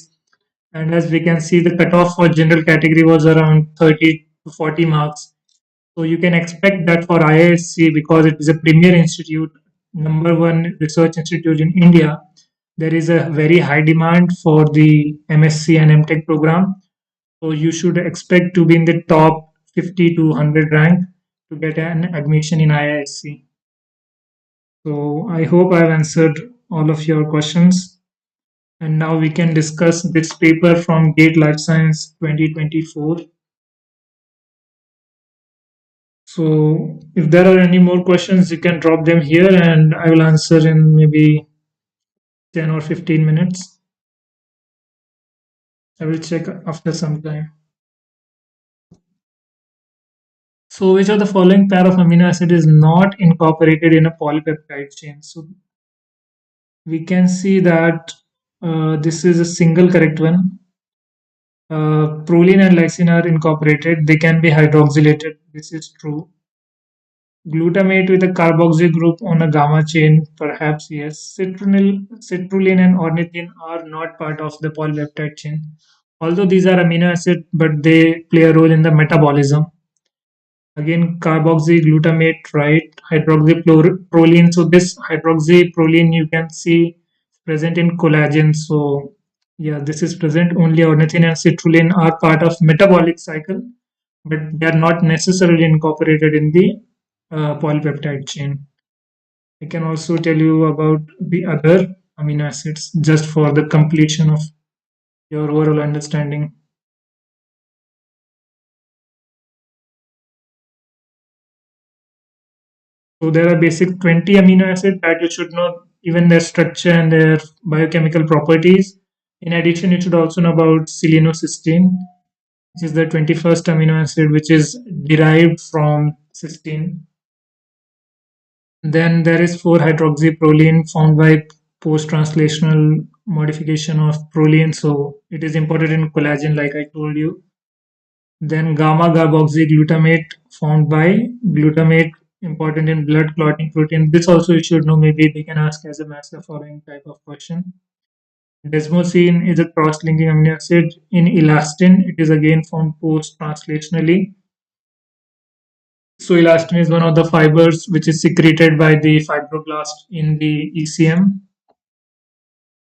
and as we can see the cutoff for general category was around 30 to 40 marks. So you can expect that for IISc, because it is a premier institute, number one research institute in India, there is a very high demand for the MSc and MTech program. So you should expect to be in the top 50 to 100 rank to get an admission in IISc. So I hope I've answered all of your questions. And now we can discuss this paper from GATE Life Science 2024. So if there are any more questions, you can drop them here and I will answer in maybe 10 or 15 minutes. I will check after some time. So which of the following pair of amino acid is not incorporated in a polypeptide chain? So we can see that this is a single correct one. Proline and lysine are incorporated. They can be hydroxylated. This is true. Glutamate with a carboxy group on a gamma chain, perhaps yes. Citrulline and ornithine are not part of the polypeptide chain. Although these are amino acids, but they play a role in the metabolism. Again, carboxyglutamate, right? Hydroxyproline. So this hydroxyproline you can see present in collagen. So yeah, this is present. Only ornithine and citrulline are part of metabolic cycle, but they are not necessarily incorporated in the polypeptide chain. I can also tell you about the other amino acids just for the completion of your overall understanding. So there are basic 20 amino acids that you should know, even their structure and their biochemical properties. In addition, you should also know about selenocysteine, which is the 21st amino acid, which is derived from cysteine. Then there is 4-hydroxyproline found by post-translational modification of proline. So it is imported in collagen, like I told you. Then gamma carboxyglutamate found by glutamate important in blood clotting protein. This also you should know. Maybe they can ask as a maths the following type of question. Desmosine is a cross-linking amino acid in elastin. It is again found post-translationally. So elastin is one of the fibers which is secreted by the fibroblast in the ECM.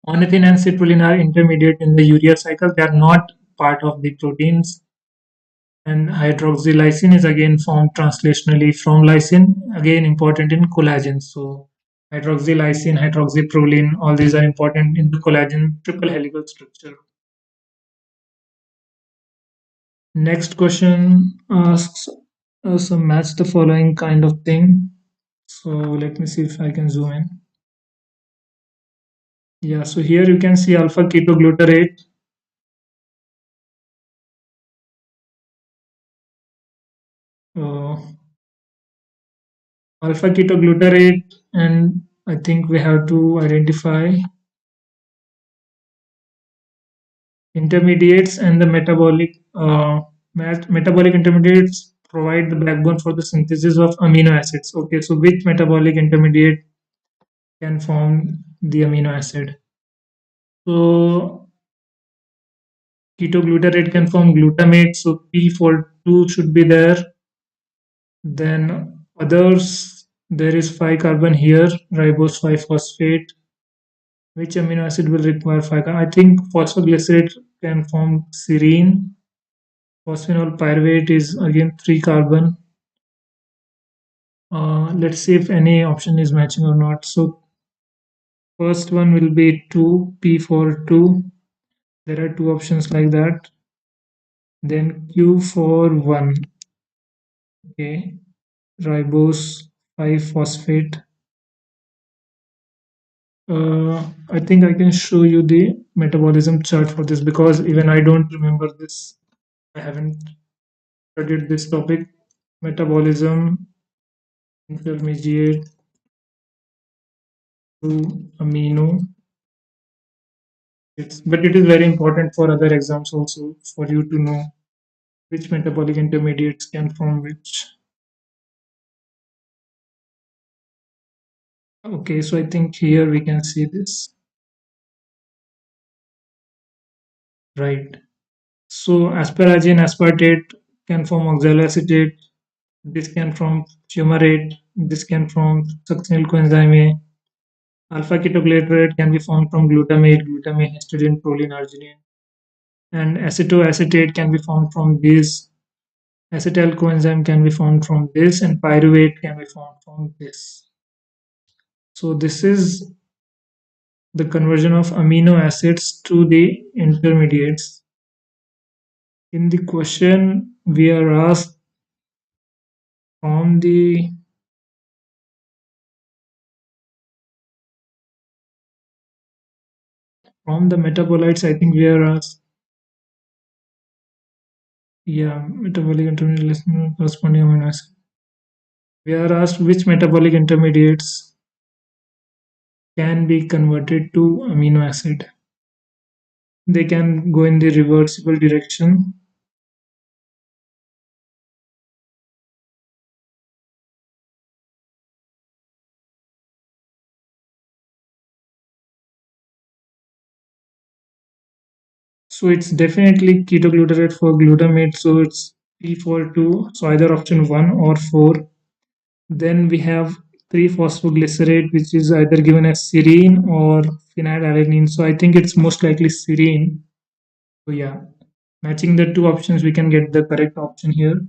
Ornithine and citrulline are intermediate in the urea cycle. They are not part of the proteins. And hydroxylysine is again formed translationally from lysine, again important in collagen. So hydroxylysine, hydroxyproline, all these are important in the collagen triple helical structure. Next question asks us to match the following kind of thing. So let me see if I can zoom in. Yeah, so here you can see alpha ketoglutarate. Uh, Alpha ketoglutarate, and I think we have to identify intermediates and the metabolic intermediates provide the backbone for the synthesis of amino acids. Okay, so which metabolic intermediate can form the amino acid? So ketoglutarate can form glutamate, so P42 should be there. Then others, there is 5 carbon here, ribose 5 phosphate. Which amino acid will require 5 carbon? I think phosphoglycerate can form serine. Phosphenol pyruvate is again 3 carbon. Let's see if any option is matching or not. So first one will be 2p42. There are two options like that. Then q41. Okay, ribose 5 phosphate. I think I can show you the metabolism chart for this because even I don't remember this. I haven't studied this topic. Metabolism intermediate to amino. But it is very important for other exams also for you to know which metabolic intermediates can form which. Okay, so I think here we can see this. Right. So asparagine aspartate can form oxaloacetate. This can form fumarate. This can form succinyl coenzyme A. Alpha ketoglutarate can be formed from glutamate, histidine, proline, arginine. And acetoacetate can be formed from this. Acetyl coenzyme can be formed from this, and pyruvate can be formed from this. So this is the conversion of amino acids to the intermediates. In the question, we are asked from the metabolites. I think we are asked, yeah, metabolic intermediate corresponding amino acid. We are asked which metabolic intermediates can be converted to amino acid. They can go in the reversible direction. So it's definitely ketoglutarate for glutamate. So it's P42. So either option 1 or 4. Then we have 3-phosphoglycerate, which is either given as serine or phenylalanine. So I think it's most likely serine. So yeah, matching the two options, we can get the correct option here.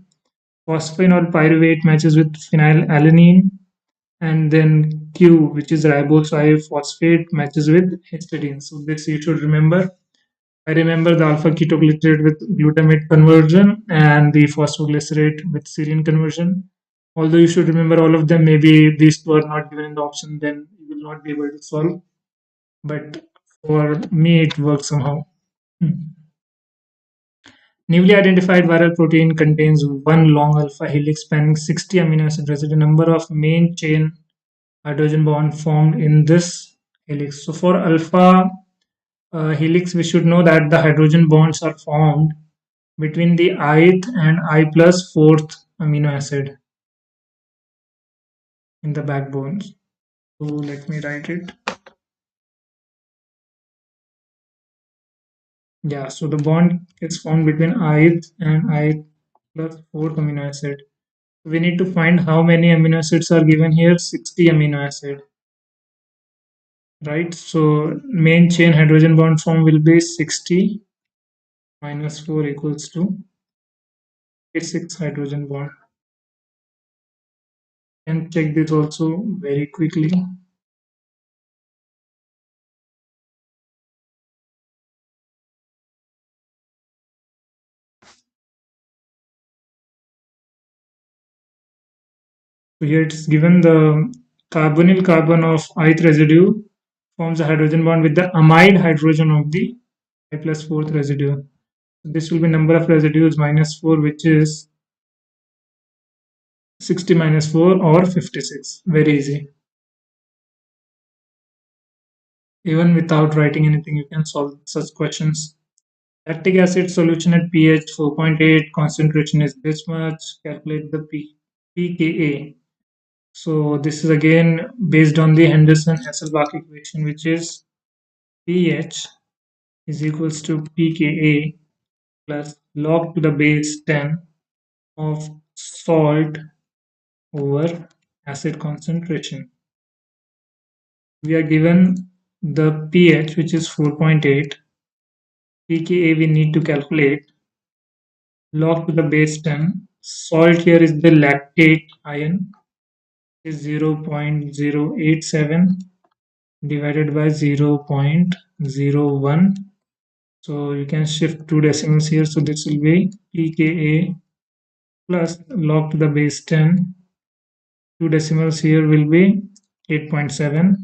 Phosphenol pyruvate matches with phenylalanine, and then Q, which is ribose 5 phosphate, matches with histidine. So this you should remember. I remember the alpha ketoglutarate with glutamate conversion and the phosphoglycerate with serine conversion. Although you should remember all of them, maybe these two are not given in the option, then you will not be able to solve. But for me, it works somehow. Hmm. Newly identified viral protein contains one long alpha helix spanning 60 amino acid residues. A number of main chain hydrogen bond formed in this helix. So for alpha helix, we should know that the hydrogen bonds are formed between the ith and I plus fourth amino acid in the backbone. So let me write it. Yeah, so the bond is formed between ith and ith plus fourth amino acid. We need to find how many amino acids are given here. 60 amino acid, right? So main chain hydrogen bond form will be 60 minus 4 equals to 86 hydrogen bond. And check this also very quickly. So here it is given the carbonyl carbon of ith residue forms a hydrogen bond with the amide hydrogen of the I plus fourth residue. So this will be number of residues minus 4, which is 60 minus 4 or 56. Very easy. Even without writing anything, you can solve such questions. Lactic acid solution at pH 4.8, concentration is this much. Calculate the pKa. So this is again based on the Henderson-Hasselbalch equation, which is pH is equals to pKa plus log to the base 10 of salt over acid concentration. We are given the pH, which is 4.8. pKa we need to calculate. Log to the base 10. Salt here is the lactate ion, is 0.087 divided by 0.01. So you can shift two decimals here. So this will be pKa plus log to the base 10. Two decimals here will be 8.7,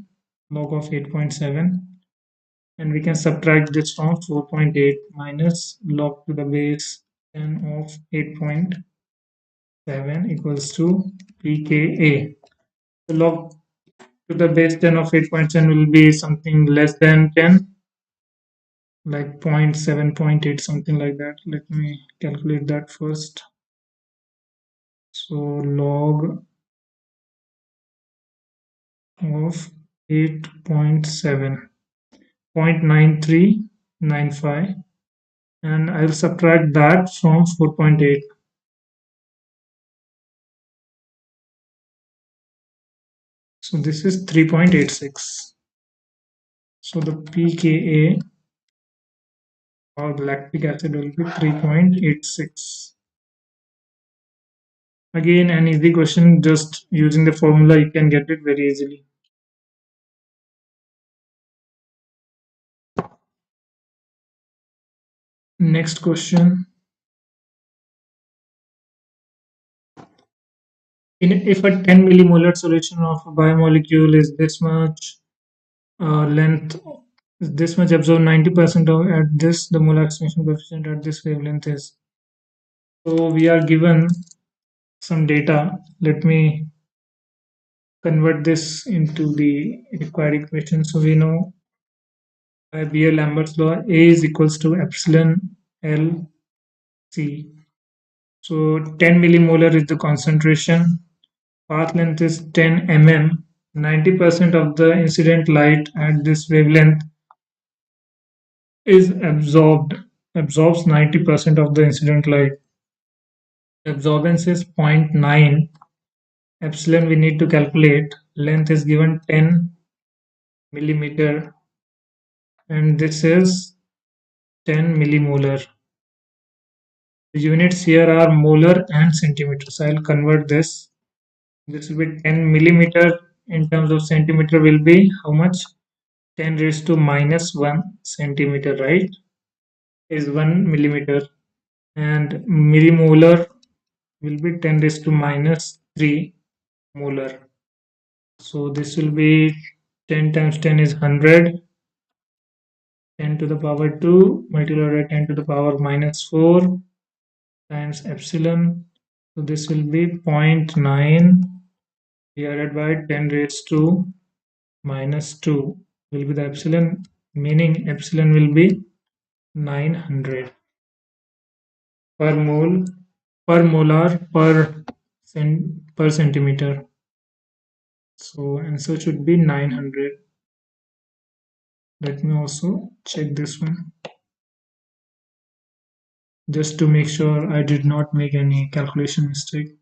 log of 8.7. And we can subtract this from 4.8 minus log to the base 10 of 8.7 equals to pKa. So log to the base 10 of 8.7 will be something less than 10, like 0 0.7, 0 0.8, something like that. Let me calculate that first. So log of 8.7, 0.9395, and I'll subtract that from 4.8. So this is 3.86. So the pKa or lactic acid will be 3.86. Again, an easy question, just using the formula you can get it very easily. Next question. If a 10 millimolar solution of a biomolecule is this much length, is this much absorb 90% of at this, the molar expansion coefficient at this wavelength is. So we are given some data. Let me convert this into the required equation. So we know by Beer-Lambert's law, A is equals to epsilon L C. So 10 millimolar is the concentration. Path length is 10 mm. 90% of the incident light at this wavelength is absorbs 90% of the incident light. Absorbance is 0.9. Epsilon we need to calculate. Length is given 10 millimeter, and this is 10 millimolar. The units here are molar and centimeters. I'll convert this. This will be 10 millimeter in terms of centimeter will be how much? 10 raised to minus 1 centimeter, right? Is 1 millimeter, and millimolar will be 10 raised to minus 3 molar. So this will be 10 times 10 is 100. 10 to the power 2 multiplied by 10 to the power minus 4 times epsilon. So this will be 0.9 divided by 10 raised to minus 2 will be the epsilon, meaning epsilon will be 900 per mole, per molar, per centimeter. So answer should be 900. Let me also check this one just to make sure I did not make any calculation mistake.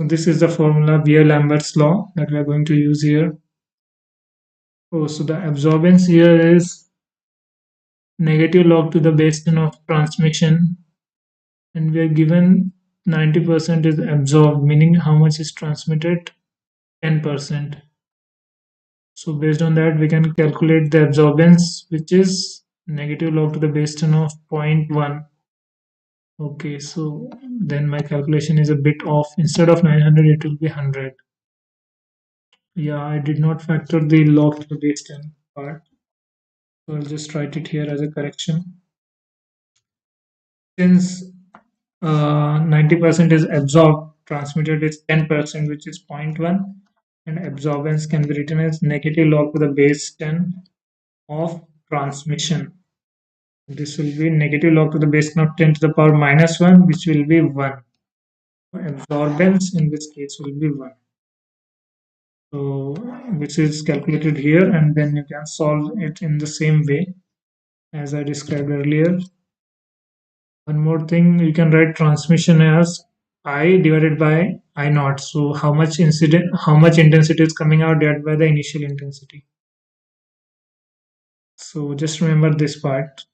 So this is the formula Beer-Lambert's law that we are going to use here. Oh, so the absorbance here is negative log to the base 10 of transmission, and we are given 90% is absorbed, meaning how much is transmitted? 10%. So based on that, we can calculate the absorbance, which is negative log to the base 10 of zero point 0.1. Okay, so then my calculation is a bit off. Instead of 900, it will be 100. Yeah, I did not factor the log to the base 10 part. So I'll just write it here as a correction. Since 90% is absorbed, transmitted is 10%, which is zero point 0.1, and absorbance can be written as negative log to the base 10 of transmission. This will be negative log to the base 10 of 10 to the power minus 1, which will be 1. Absorbance in this case will be 1. So which is calculated here, and then you can solve it in the same way as I described earlier. One more thing, you can write transmission as I divided by I naught. So how much intensity is coming out divided by the initial intensity. So just remember this part.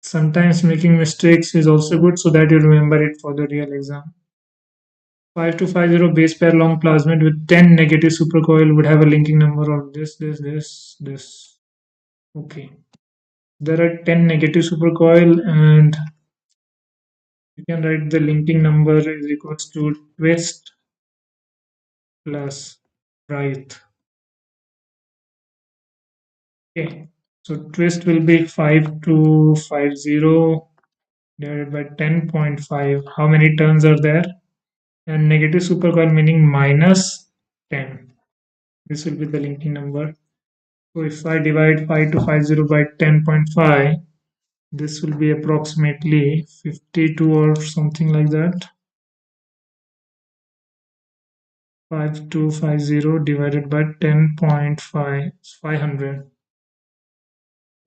Sometimes making mistakes is also good so that you remember it for the real exam. 5250 base pair long plasmid with 10 negative supercoil would have a linking number of this. Okay. There are 10 negative supercoil, and you can write the linking number is equals to twist plus right. Okay. So twist will be 5250 divided by 10.5. How many turns are there? And negative supercoil meaning minus 10. This will be the linking number. So if I divide 5250 by 10.5, this will be approximately 52 or something like that. 5250 divided by 10.5, 500.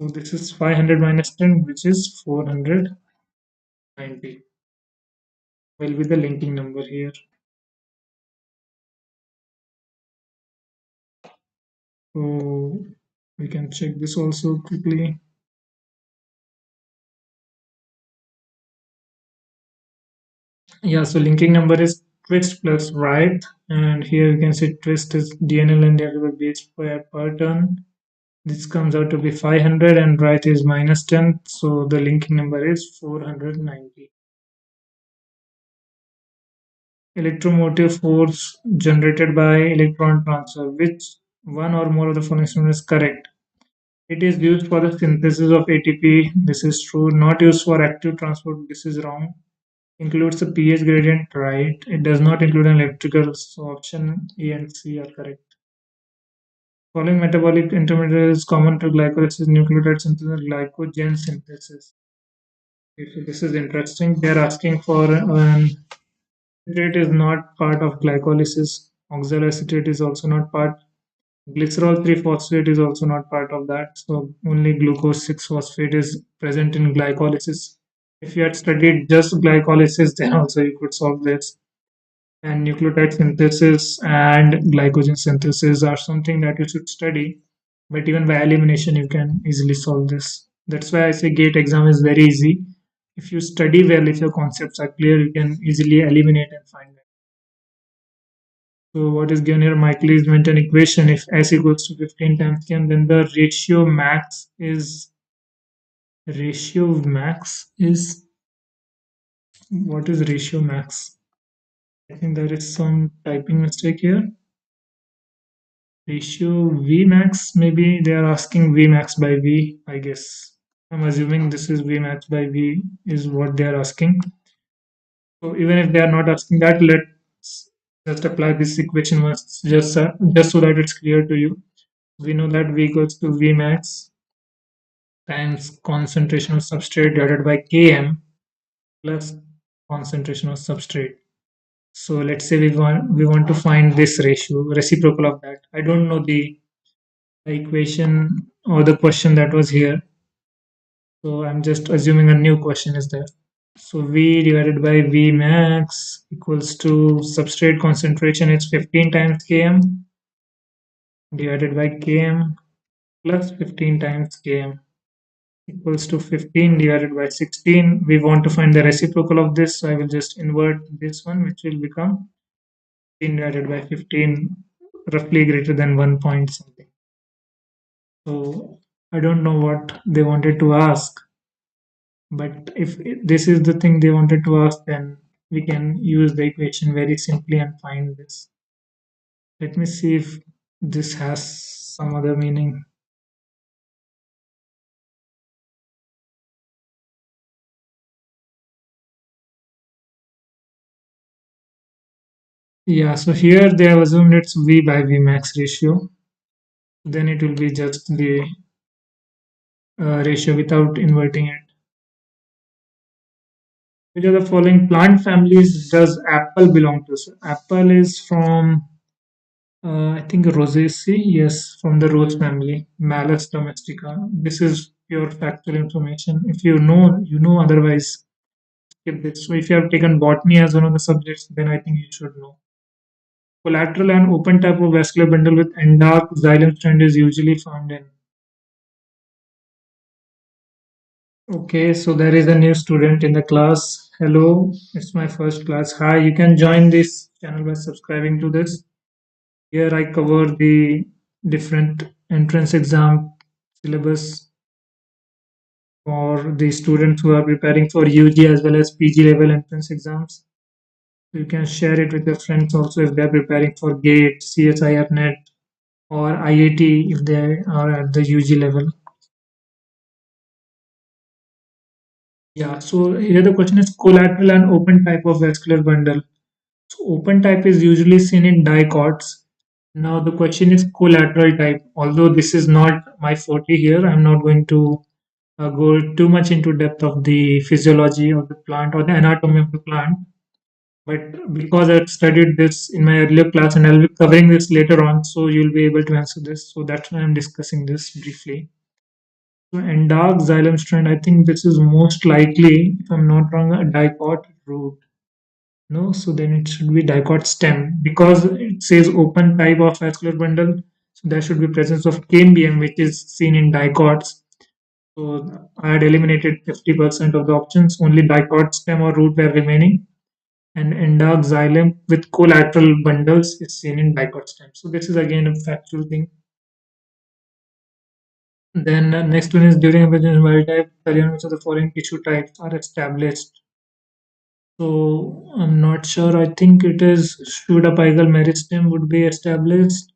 So this is 500 minus 10, which is 490. Will be the linking number here. So we can check this also quickly. Yeah, so linking number is twist plus right, and here you can see twist is DNL and the base per turn. This comes out to be 500 and right is minus 10, so the linking number is 490. Electromotive force generated by electron transfer. Which one or more of the following statement is correct? It is used for the synthesis of ATP. This is true. Not used for active transport. This is wrong. Includes the pH gradient. Right. It does not include an electrical. So option A and C are correct. Following metabolic intermediates common to glycolysis, nucleotide synthesis, and glycogen synthesis. Okay, so this is interesting. They are asking for citrate is not part of glycolysis. Oxaloacetate is also not part. Glycerol 3-phosphate is also not part of that. So only glucose 6-phosphate is present in glycolysis. If you had studied just glycolysis, then also you could solve this. And nucleotide synthesis and glycogen synthesis are something that you should study. But even by elimination, you can easily solve this. That's why I say GATE exam is very easy. If you study well, if your concepts are clear, you can easily eliminate and find them. So what is given here? Michaelis-Menten equation. If S equals to 15 times K, then the ratio max is what is ratio max? I think there is some typing mistake here. Ratio V max, maybe they are asking V max by V, I guess. I'm assuming this is V max by V is what they are asking. So even if they are not asking that, let's just apply this equation once, just so that it's clear to you. We know that V equals to V max times concentration of substrate divided by Km plus concentration of substrate. So let's say we want to find this ratio, reciprocal of that. I don't know the equation or the question that was here. So I'm just assuming a new question is there. So V divided by V max equals to substrate concentration is 15 times Km divided by Km plus 15 times Km equals to 15 divided by 16. We want to find the reciprocal of this, so I will just invert this one, which will become 15 divided by 15, roughly greater than 1 point something. So I don't know what they wanted to ask, but if this is the thing they wanted to ask, then we can use the equation very simply and find this. Let me see if this has some other meaning. Yeah, so here they have assumed it's V by V max ratio. Then it will be just the ratio without inverting it. Which are the following plant families does apple belong to? So apple is from I think Rosaceae, yes, from the rose family, Malus domestica. This is pure factual information. If you know, you know. Otherwise, skip this. So if you have taken botany as one of the subjects, then I think you should know. Collateral and open type of vascular bundle with endark xylem strand is usually found in. Okay, so there is a new student in the class. Hello, it's my first class. Hi, you can join this channel by subscribing to this. Here I cover the different entrance exam syllabus for the students who are preparing for UG as well as PG level entrance exams. You can share it with your friends also if they are preparing for GATE, CSIR NET, or IIT if they are at the UG level. Yeah, so here the question is collateral and open type of vascular bundle. So open type is usually seen in dicots. Now the question is collateral type. Although this is not my forte here, I'm not going to go too much into depth of the physiology of the plant or the anatomy of the plant. But because I've studied this in my earlier class and I'll be covering this later on, so you'll be able to answer this. So that's why I'm discussing this briefly. So endark xylem strand, I think this is most likely, if I'm not wrong, a dicot root. No, so then it should be dicot stem because it says open type of vascular bundle. So there should be presence of cambium, which is seen in dicots. So I had eliminated 50% of the options. Only dicot stem or root were remaining. And endark xylem with collateral bundles is seen in dicot stem. So this is again a factual thing. Then next one is during emergence wild type, which of the following tissue types are established. So I'm not sure. I think it is pseudapical meristem would be established.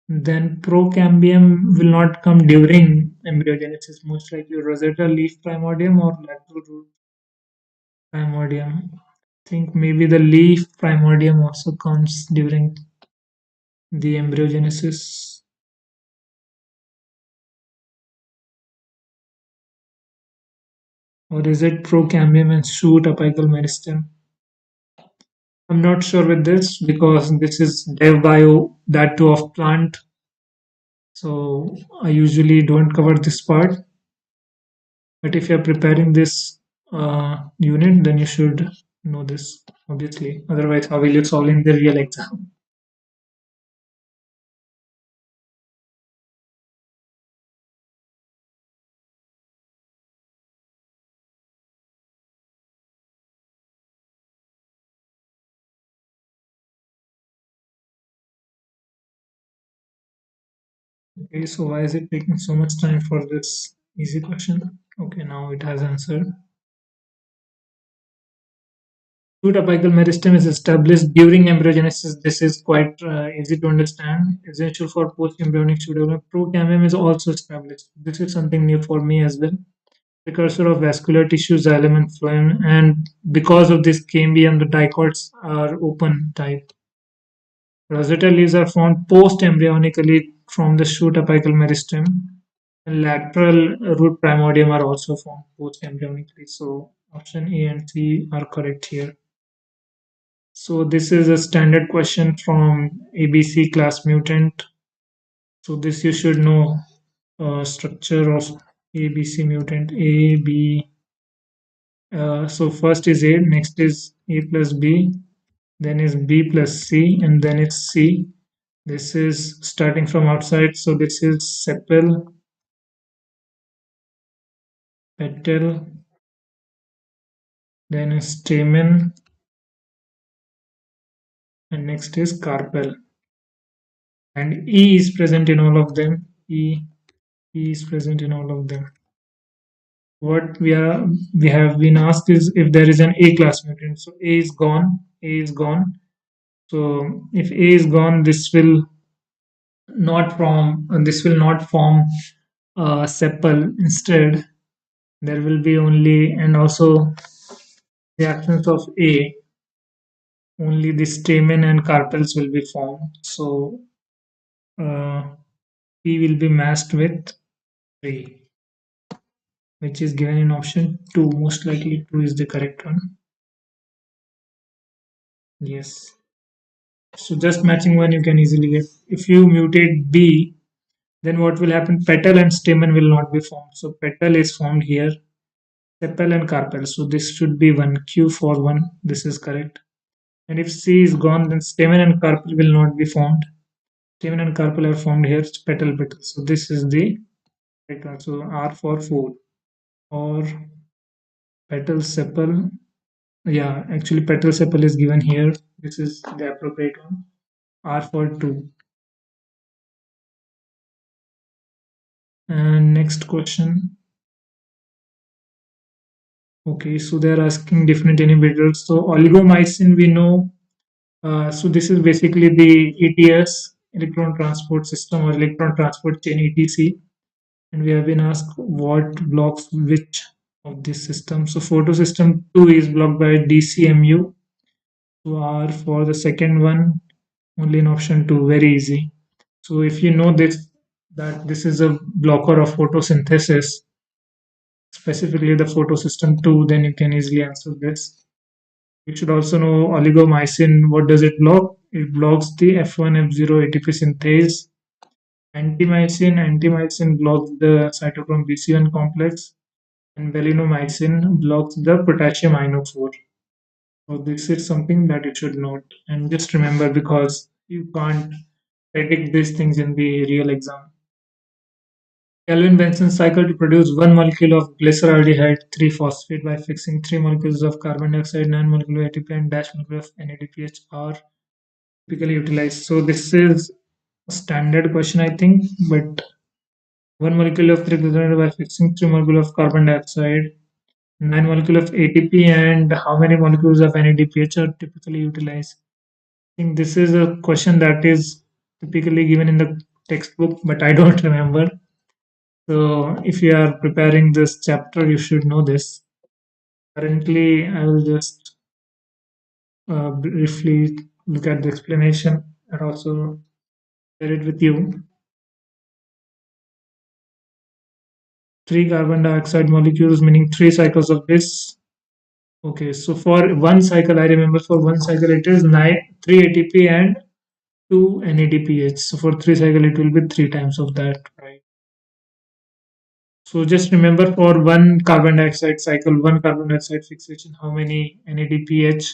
Then procambium will not come during embryogenesis. Most likely rosetta leaf primordium or lateral root primordium. I think maybe the leaf primordium also comes during the embryogenesis. Or is it procambium and shoot apical meristem? I'm not sure with this because this is dev bio, that too of plant. So I usually don't cover this part. But if you're preparing this unit, then you should know this, obviously. Otherwise, how will you solve in the real exam? Okay, so why is it taking so much time for this easy question? Okay, now it has answered. Root apical meristem is established during embryogenesis. This is quite easy to understand. Essential for post-embryonic pseudodevelopment. Procambium is also established. This is something new for me as well. Precursor of vascular tissue, xylem and phloem, and because of this cambium, the dicots are open type. Rosetta leaves are found post-embryonically from the shoot apical meristem, and lateral root primordium are also found post-embryonically. So option A and C are correct here. So this is a standard question from ABC class mutant. So this you should know structure of ABC mutant A, B, So first is A, next is A plus B, then is B plus C, and then it's C. This is starting from outside, so this is sepal, petal, then is stamen, and next is carpel. And E is present in all of them. E is present in all of them. What we have been asked is if there is an A class mutant. So A is gone. A is gone. So if A is gone, this will not form sepal. Instead, there will be only, and also the absence of A, only the stamen and carpels will be formed. So uh, P will be masked with 3, which is given in option 2. Most likely 2 is the correct one. Yes. So just matching one you can easily get. If you mutate B, then what will happen? Petal and stamen will not be formed. So petal is formed here, sepal and carpel. So this should be 1. Q for 1. This is correct. And if C is gone, then stamen and carpel will not be formed. Stamen and carpel are formed here, petal petal. So this is the correct one. So R for 4. Or petal sepal. Yeah, actually petal sepal is given here. This is the appropriate one. R for 2. And next question. Okay, so they're asking different inhibitors. So oligomycin we know. So this is basically the ETS, electron transport system, or electron transport chain, ETC. And we have been asked what blocks which of this system. So photosystem 2 is blocked by DCMU. So R for the second one, only in option 2, very easy. So if you know this, that this is a blocker of photosynthesis, specifically the photosystem 2, then you can easily answer this. You should also know oligomycin. What does it block? It blocks the F1 F0 ATP synthase. Antimycin blocks the cytochrome BC1 complex, and valinomycin blocks the potassium ionophore. So this is something that you should note and just remember, because you can't predict these things in the real exam. Kelvin-Benson cycle to produce one molecule of glyceraldehyde 3-phosphate by fixing 3 molecules of carbon dioxide, 9 molecules of ATP, and dash molecule of NADPH are typically utilized. So this is a standard question, I think, but 1 molecule of 3-glyceraldehyde by fixing 3 molecules of carbon dioxide, 9 molecules of ATP, and how many molecules of NADPH are typically utilized. I think this is a question that is typically given in the textbook, but I don't remember. So if you are preparing this chapter, you should know this. Currently, I will just briefly look at the explanation and also share it with you. 3 carbon dioxide molecules, meaning 3 cycles of this. Okay, so for one cycle, I remember for one cycle it is 3 ATP and 2 NADPH. So for 3 cycle, it will be 3 times of that, right? So just remember, for one carbon dioxide cycle, one carbon dioxide fixation, how many NADPH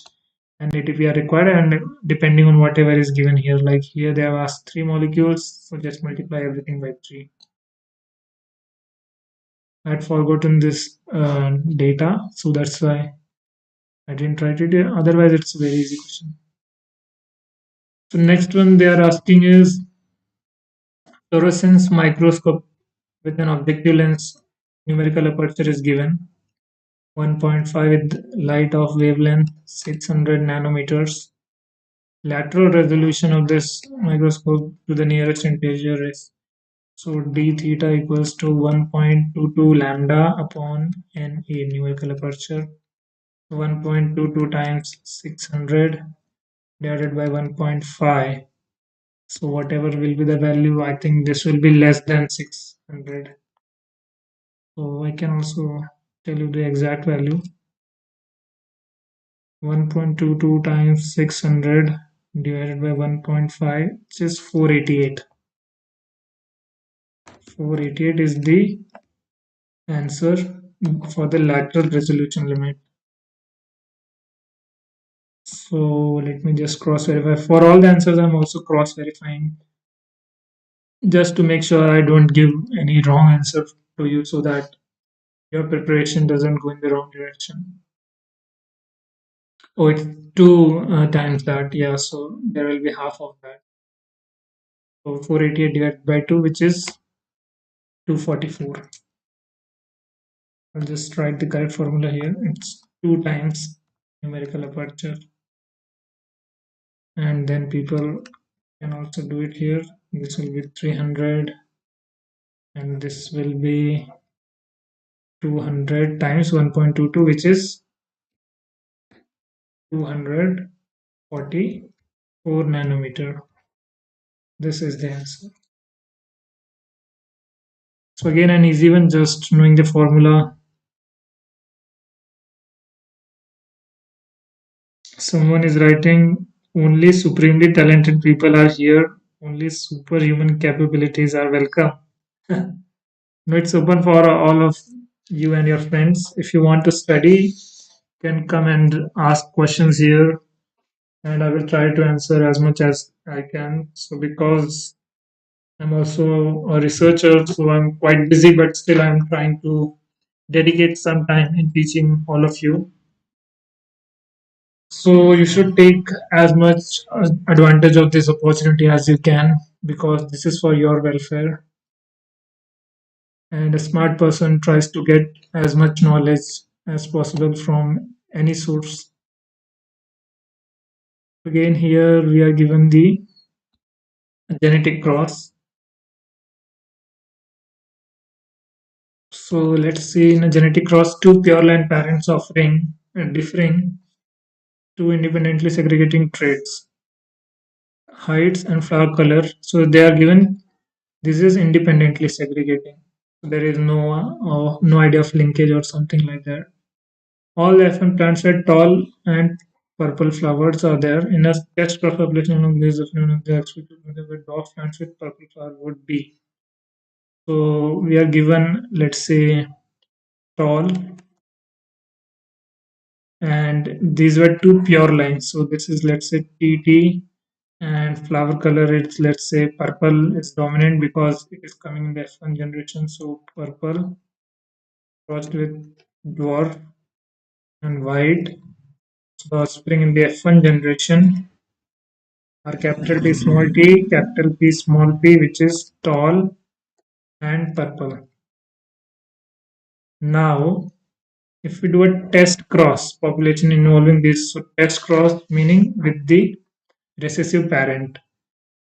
and ATP are required, and depending on whatever is given here, like here they have asked 3 molecules, so just multiply everything by 3. I had forgotten this data, so that's why I didn't write it here. Otherwise, it's a very easy question. So next one they are asking is fluorescence microscope with an objective lens, numerical aperture is given 1.5 with light of wavelength 600 nanometers. Lateral resolution of this microscope to the nearest integer is, so d theta equals to 1.22 lambda upon n, a numerical aperture, 1.22 times 600 divided by 1.5. So whatever will be the value, I think this will be less than 600. So I can also tell you the exact value. 1.22 times 600 divided by 1.5, which is 488. 488 is the answer for the lateral resolution limit. So let me just cross verify. For all the answers, I'm also cross verifying just to make sure I don't give any wrong answer to you so that your preparation doesn't go in the wrong direction. Oh, it's two times that. Yeah, so there will be half of that. So 488 divided by 2, which is 244. I'll just write the correct formula here. It's 2 times numerical aperture. And then people can also do it here. This will be 300 and this will be 200 times 1.22, which is 244 nanometer. This is the answer. So again, an easy one, just knowing the formula. Someone is writing, only supremely talented people are here. Only superhuman capabilities are welcome. No, it's open for all of you and your friends. If you want to study, you can come and ask questions here, and I will try to answer as much as I can. So, because I'm also a researcher, so I'm quite busy, but still I'm trying to dedicate some time in teaching all of you. So, you should take as much advantage of this opportunity as you can because this is for your welfare. And a smart person tries to get as much knowledge as possible from any source. Again, here we are given the genetic cross. So let's see, in a genetic cross, two pure line parents offering differing two independently segregating traits, heights and flower color. So they are given, this is independently segregating. So there is no idea of linkage or something like that. All the FM plants were tall and purple flowers are there. In a test crop population of these, the expected the dwarf plants with purple flower would be. So we are given, let's say, tall, and these were two pure lines. So this is, let's say, TT, and flower color, it's, let's say, purple is dominant because it is coming in the F1 generation. So purple crossed with dwarf and white. So the offspring in the F1 generation are capital T, capital P, small p, which is tall and purple. Now, if we do a test cross population involving this, so test cross meaning with the recessive parent.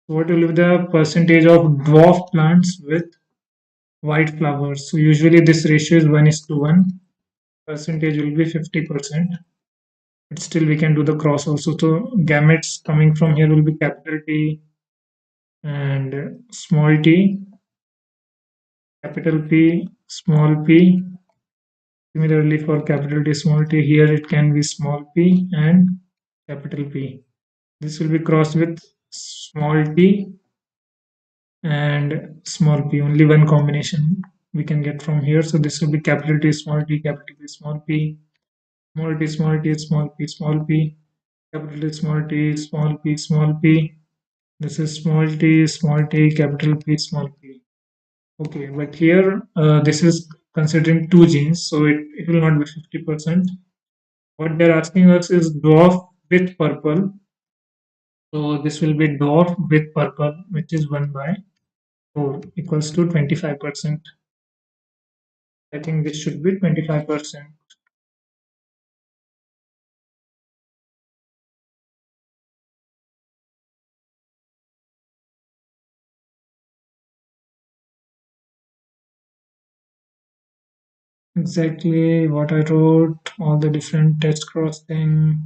So what will be the percentage of dwarf plants with white flowers? So usually this ratio is 1:1. Percentage will be 50%. But still we can do the cross also. So gametes coming from here will be capital T and small t, capital P, small p. Similarly, for capital T, small t, here it can be small p and capital P. This will be crossed with small t and small p. Only one combination we can get from here. So this will be capital T, small t, capital P, small p, small t, small t, small p, small p, capital T, small t, small p, small p. This is small t, capital P, small p. Okay, but here this is considering two genes, so it will not be 50%. What they're asking us is dwarf with purple. So this will be dwarf with purple, which is 1 by 4 equals to 25%. I think this should be 25%. Exactly what I wrote, all the different test cross thing.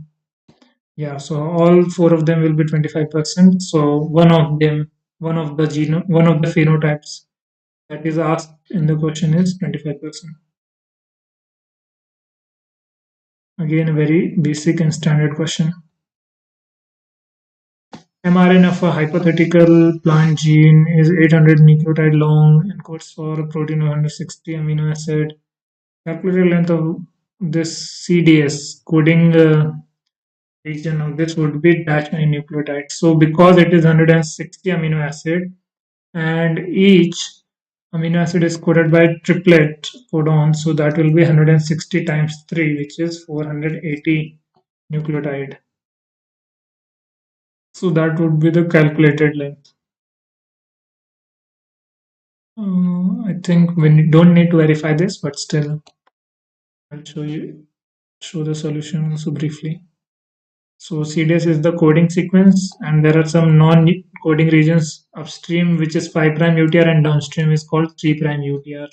Yeah, so all four of them will be 25%. So one of them, one of the phenotypes that is asked in the question is 25%. Again, a very basic and standard question. mRNA of a hypothetical plant gene is 800 nucleotide long and codes for a protein of 160 amino acid. Calculated length of this CDS coding region of this would be dash nucleotide. So because it is 160 amino acid and each amino acid is coded by triplet codon, so that will be 160 times 3, which is 480 nucleotide. So that would be the calculated length. I think we don't need to verify this, but still, I'll show the solution also briefly. So CDS is the coding sequence, and there are some non-coding regions upstream, which is 5' UTR, and downstream is called 3' UTR.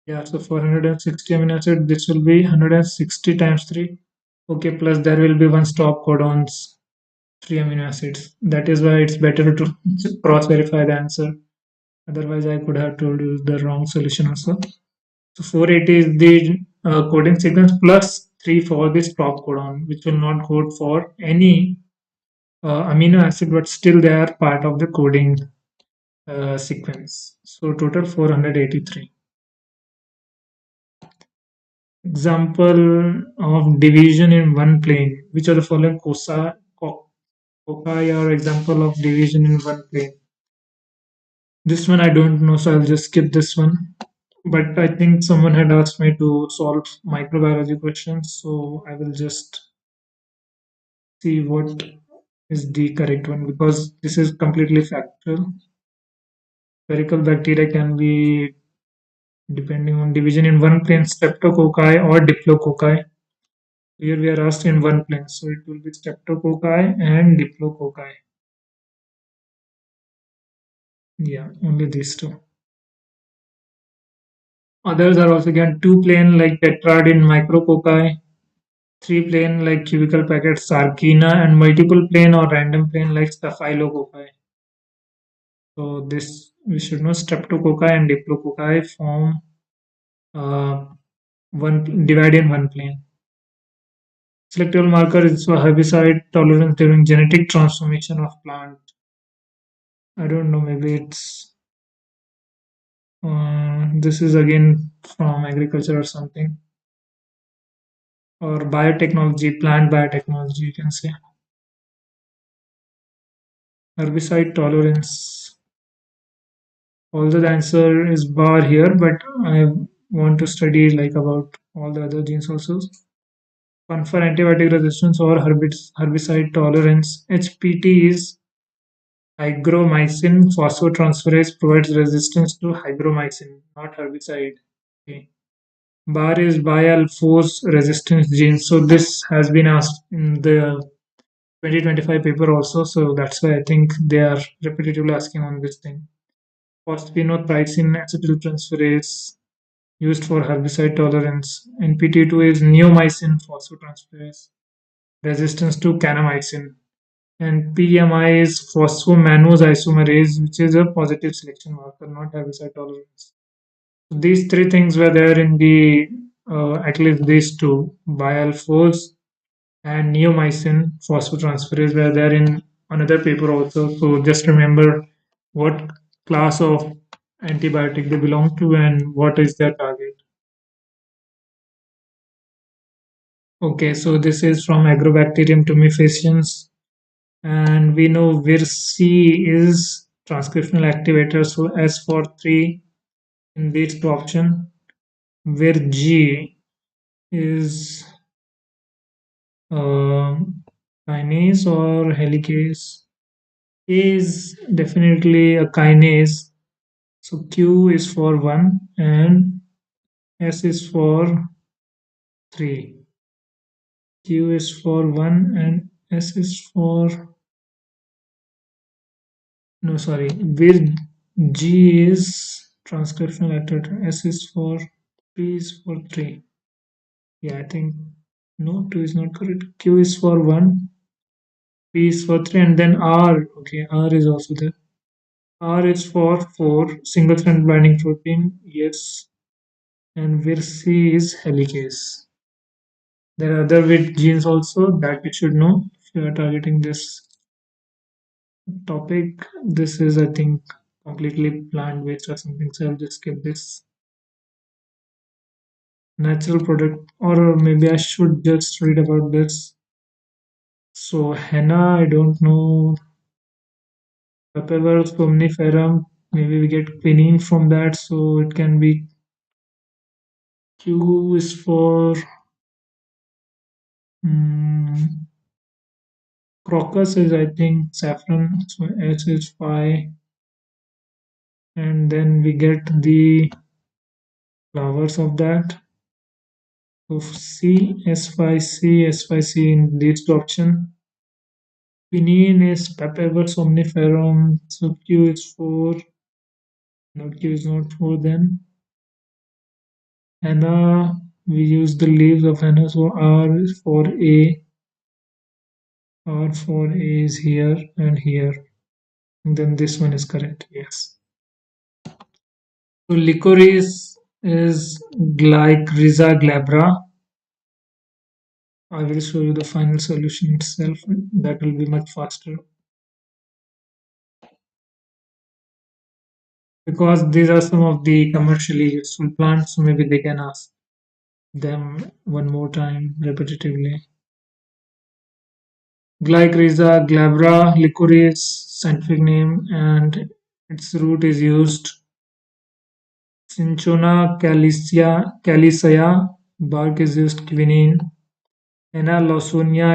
Yeah, so 460 amino acid, this will be 160 times 3. Okay, plus there will be one stop codons, 3 amino acids. That is why it's better to cross-verify the answer. Otherwise, I could have told you the wrong solution also. So 480 is the coding sequence plus 3 for the stop codon, which will not code for any amino acid, but still they are part of the coding sequence. So total 483. Example of division in one plane. Which are the following foci are example of division in one plane? This one I don't know, so I'll just skip this one. But I think someone had asked me to solve microbiology questions, so I will just see what is the correct one because this is completely factual. Spherical bacteria can be depending on division in one plane, streptococci or diplococci. Here we are asked in one plane, so it will be streptococci and diplococci. Yeah, only these two. Others are also again two plane like tetrad in micrococci, three plane like cubical packet sarcina, and multiple plane or random plane like staphylococci. So this we should know streptococci and diplococci form uh, one divide in one plane. Selectable marker is for herbicide tolerance during genetic transformation of plant. I don't know, maybe it's this is again from agriculture or something, or biotechnology, plant biotechnology, you can say. Herbicide tolerance. Although the answer is bar here, but I want to study like about all the other genes also. Confer antibiotic resistance or herbicide tolerance. HPT is hygromycin phosphotransferase provides resistance to hygromycin, not herbicide. Okay. Bar is bialphos resistance gene. So this has been asked in the 2025 paper also. So that's why I think they are repetitively asking on this thing. Phosphinothrycin acetyltransferase used for herbicide tolerance. NPT2 is neomycin phosphotransferase resistance to kanamycin. And PMI is phosphomannose isomerase, which is a positive selection marker, not herbicide tolerance. So these three things were there in the at least these two, bialphos and neomycin phosphotransferase were there in another paper also. So just remember what class of antibiotic they belong to and what is their target. Okay, so this is from Agrobacterium tumefaciens, and we know VIR-C is transcriptional activator, so S for 3 in these two option. VIR-G is kinase or helicase. A is definitely a kinase, so Q is for 1 and S is for 3. Q is for 1 and S is for, no, sorry, where G is transcriptional activator, S is for, P is for 3. Yeah, I think, no, 2 is not correct. Q is for 1, P is for 3, and then R. Okay, R is also there. R is for 4, single strand binding protein, yes, and where C is helicase. There are other weight genes also that you should know if you are targeting this topic. This is, I think, completely plant based or something, so I'll just skip this. Natural product, or maybe I should just read about this. So henna, I don't know. Papaver somniferum, maybe we get quinine from that, so it can be Q is for mm, crocus is I think saffron, so S is 5, and then we get the flowers of that. So C, S5, C, S5C in these two option. Quinine is Papaver somniferum, so Q is 4, no Q is not 4 then. Henna, we use the leaves of henna, so R is for A, R for A is here and here. And then this one is correct, yes. So licorice is Glycyrrhiza glabra. I will show you the final solution itself. That will be much faster. Because these are some of the commercially useful plants, so maybe they can ask them one more time repetitively. Glycyrrhiza glabra, licorice, scientific name, and its root is used. Cinchona calicea, bark is used. Quinine. Henna lawsonia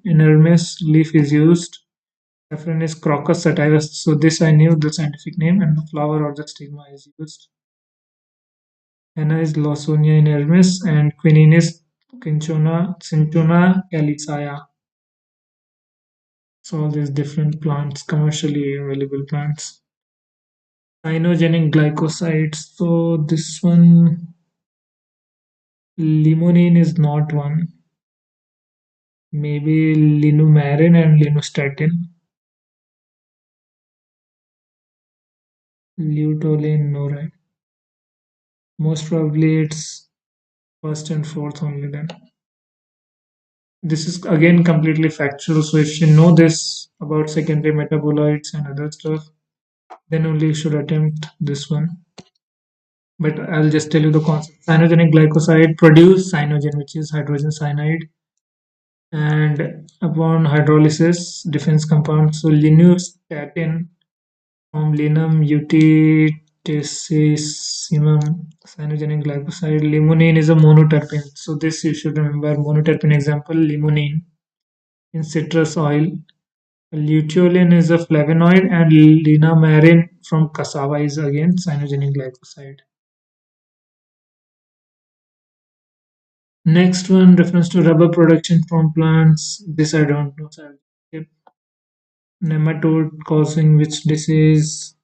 inermis, leaf is used. Saffron is Crocus sativus. So this I knew the scientific name, and the flower or the stigma is used. Henna is Lawsonia inermis, and quinine is Cinchona calicea. So all these different plants, commercially available plants. Cyanogenic glycosides. So this one, limonene is not one. Maybe linumarin and linustatin. Luteolin, no, right? Most probably it's first and fourth only then. This is again completely factual, so if you know this about secondary metabolites and other stuff, then only you should attempt this one. But I'll just tell you the concept. Cyanogenic glycoside produce cyanogen, which is hydrogen cyanide, and upon hydrolysis, defense compound. So linustatin from Linum utitissimum, cyanogenic glycoside. Limonene is a monoterpene. So this you should remember. Monoterpene example, limonene in citrus oil. Luteolin is a flavonoid, and linamarin from cassava is again cyanogenic glycoside. Next one, reference to rubber production from plants. This I don't know. So I'll skip. Nematode causing which disease?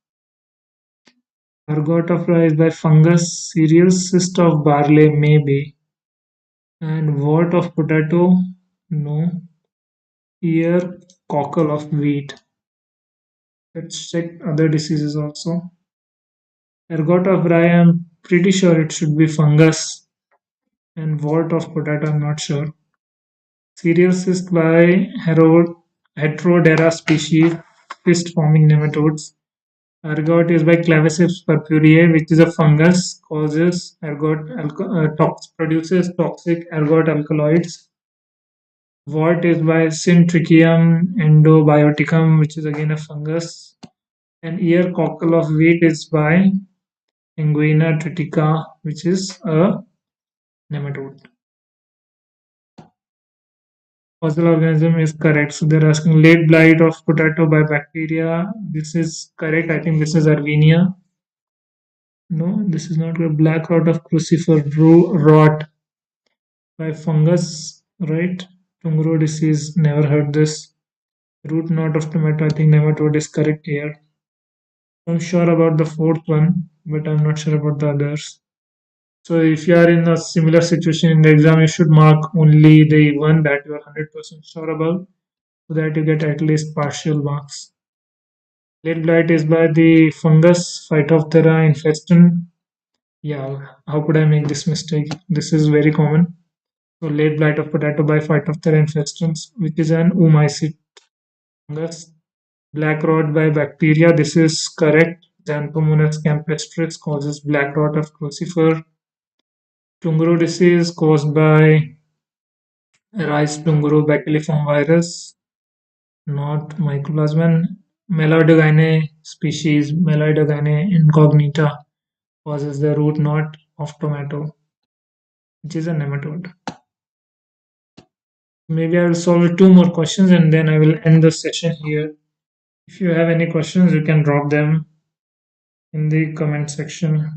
Ergot of rice by fungus. Cereal cyst of barley, maybe. And wart of potato? No. Ear cockle of wheat. Let's check other diseases also. Ergot of rye, I'm pretty sure it should be fungus. And wart of potato, I'm not sure. Cereal cyst by Heterodera species, cyst forming nematodes. Ergot is by Claviceps purpurea, which is a fungus, causes produces toxic ergot alkaloids. Wart is by Syntrichium endobioticum, which is again a fungus. And ear cockle of wheat is by Inguina tritica, which is a nematode. Fossil organism is correct. So they're asking late blight of potato by bacteria. This is correct. I think this is Arvenia. No, this is not a black rot of crucifer rot by fungus, right? Tungro disease, never heard this. Root knot of tomato, I think nematode is correct here. I'm sure about the fourth one, but I'm not sure about the others. So if you are in a similar situation in the exam, you should mark only the one that you are 100% sure about, so that you get at least partial marks. Late blight is by the fungus Phytophthora infestum. Yeah, how could I make this mistake? This is very common. So late blight of potato by Phytophthora infestans, which is an oomycete fungus. Black rot by bacteria. This is correct. Xanthomonas campestris causes black rot of crucifer. Tungro disease caused by Rice Dunguru bacilliform virus, not mycoplasma. Meloidogyne species, Meloidogyne incognita, causes the root knot of tomato, which is a nematode. Maybe I will solve two more questions and then I will end the session here. If you have any questions, you can drop them in the comment section.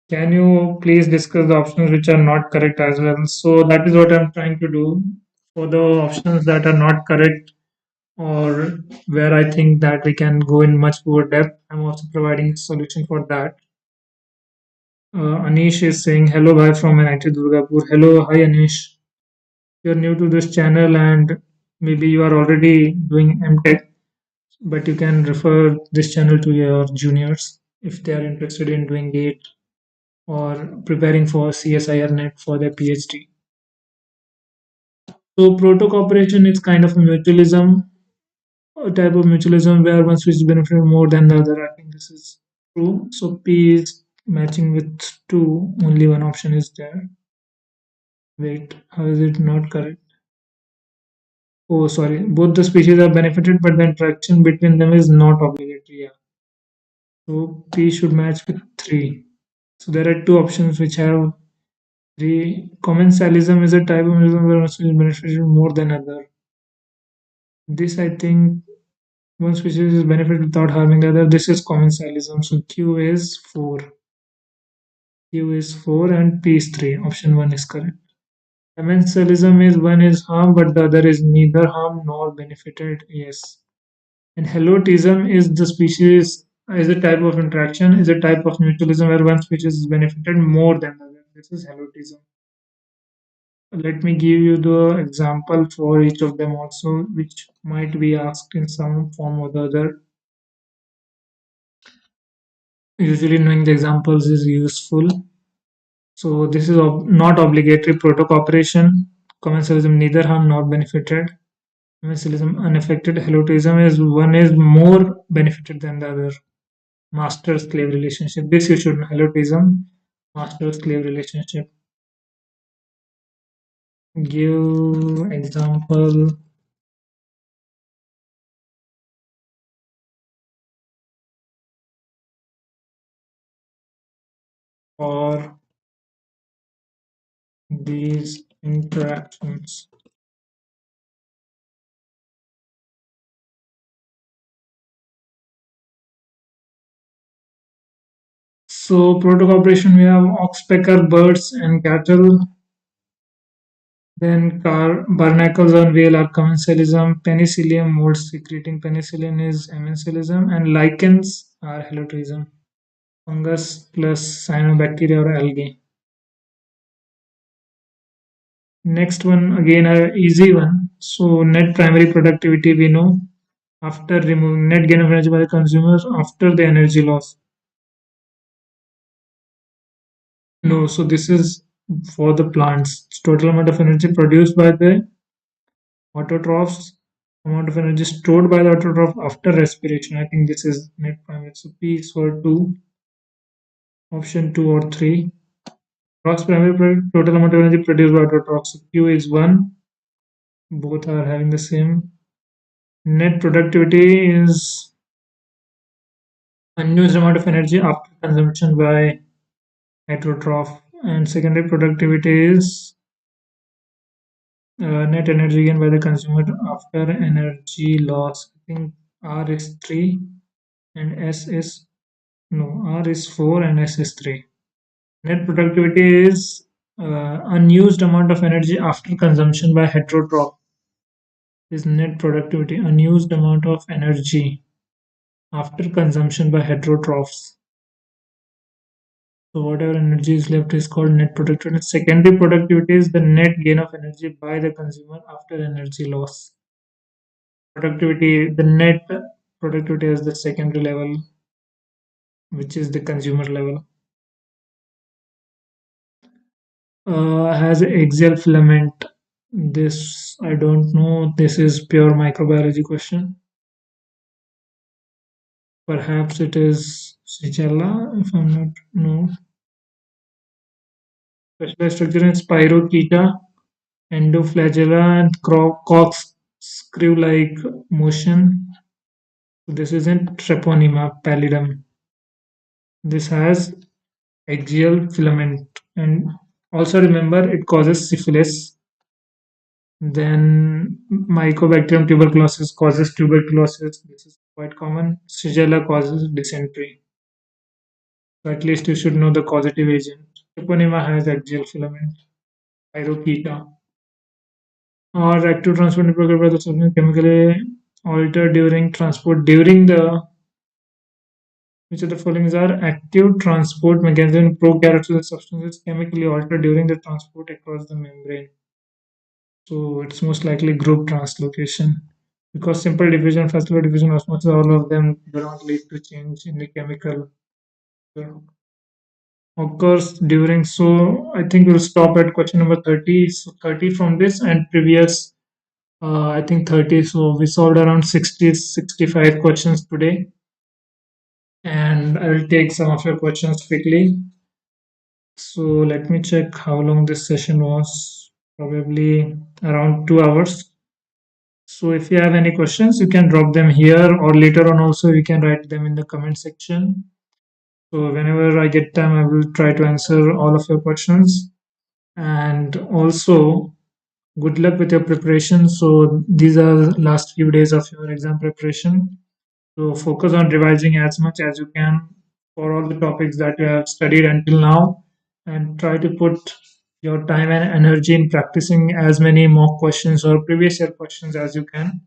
Can you please discuss the options which are not correct as well? So that is what I'm trying to do. For the options that are not correct or where I think that we can go in much more depth, I'm also providing a solution for that. Anish is saying, hello, bhai from NIT Durgapur. Hello, hi Anish. You're new to this channel and maybe you are already doing MTech, but you can refer this channel to your juniors if they are interested in doing GATE or preparing for CSIR NET for their PhD. So proto cooperation is kind of a mutualism, a type of mutualism where one species benefits more than the other. I think this is true. So P is matching with 2, only one option is there. Wait, how is it not correct? Oh, sorry. Both the species are benefited, but the interaction between them is not obligatory. Yeah. So P should match with 3. So there are two options which have 3. Commensalism is a type of mutualism where one species benefited more than other. This I think one species is benefit without harming the other. This is commensalism. So Q is 4. Q is 4 and P is 3. Option 1 is correct. Commensalism is one is harm, but the other is neither harm nor benefited. Yes. And helotism is the species is a type of interaction, is a type of mutualism where one species is benefited more than the other. This is helotism. Let me give you the example for each of them also, which might be asked in some form or the other. Usually knowing the examples is useful. So this is not obligatory proto cooperation. Commensalism neither harm nor benefited. Commensalism unaffected. Helotism is one is more benefited than the other. Master slave relationship. This you should know. Helotism, master slave relationship. Give example. For these interactions. So proto-cooperation we have oxpecker, birds and cattle. Then barnacles on whale are commensalism. Penicillium molds secreting penicillin is amensalism. And lichens are helotism. Fungus plus cyanobacteria or algae. Next one again a easy one. So net primary productivity we know after removing net gain of energy by the consumers after the energy loss. No, so this is for the plants. It's total amount of energy produced by the autotrophs, amount of energy stored by the autotroph after respiration. I think this is net primary. So P is for 2, option 2 or 3. Gross primary total amount of energy produced by autotrophs. So Q is 1. Both are having the same. Net productivity is unused amount of energy after consumption by heterotroph, and secondary productivity is net energy gain by the consumer after energy loss. I think R is 3 and S is no, R is 4 and S is 3. Net productivity is unused amount of energy after consumption by heterotroph. Is net productivity unused amount of energy after consumption by heterotrophs. So whatever energy is left is called net productivity. Secondary productivity is the net gain of energy by the consumer after energy loss. Productivity, the net productivity is the secondary level, which is the consumer level. Has axial filament. This I don't know. This is pure microbiology question. Perhaps it is Shigella, if I'm not no. Specialized structure in Spirochaeta. endoflagella and corkscrew-like motion. This isn't Treponema pallidum. This has axial filament, and also remember it causes syphilis. Then Mycobacterium tuberculosis causes tuberculosis. This is quite common. Shigella causes dysentery. So at least you should know the causative agent. Treponema has axial filament. Pyroketa. Or active transport program by the substance chemically altered during transport. During the which of the following are active transport mechanism in prokaryotic substances chemically altered during the transport across the membrane. So it's most likely group translocation because simple division, fascicular division, osmosis, all of them do not lead to change in the chemical occurs during. So I think we'll stop at question number 30. So 30 from this and previous, I think 30. So we solved around 60, 65 questions today. And I will take some of your questions quickly. So let me check how long this session was. Probably around 2 hours. So if you have any questions, you can drop them here or later on also you can write them in the comment section. So whenever I get time, I will try to answer all of your questions. And also, good luck with your preparation. So these are the last few days of your exam preparation. So focus on revising as much as you can for all the topics that you have studied until now, and try to put your time and energy in practicing as many mock questions or previous year questions as you can,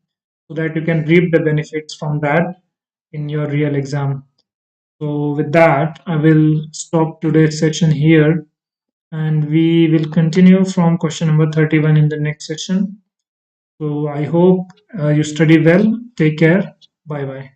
so that you can reap the benefits from that in your real exam. So with that, I will stop today's session here, and we will continue from question number 31 in the next session. So I hope you study well. Take care. Bye bye.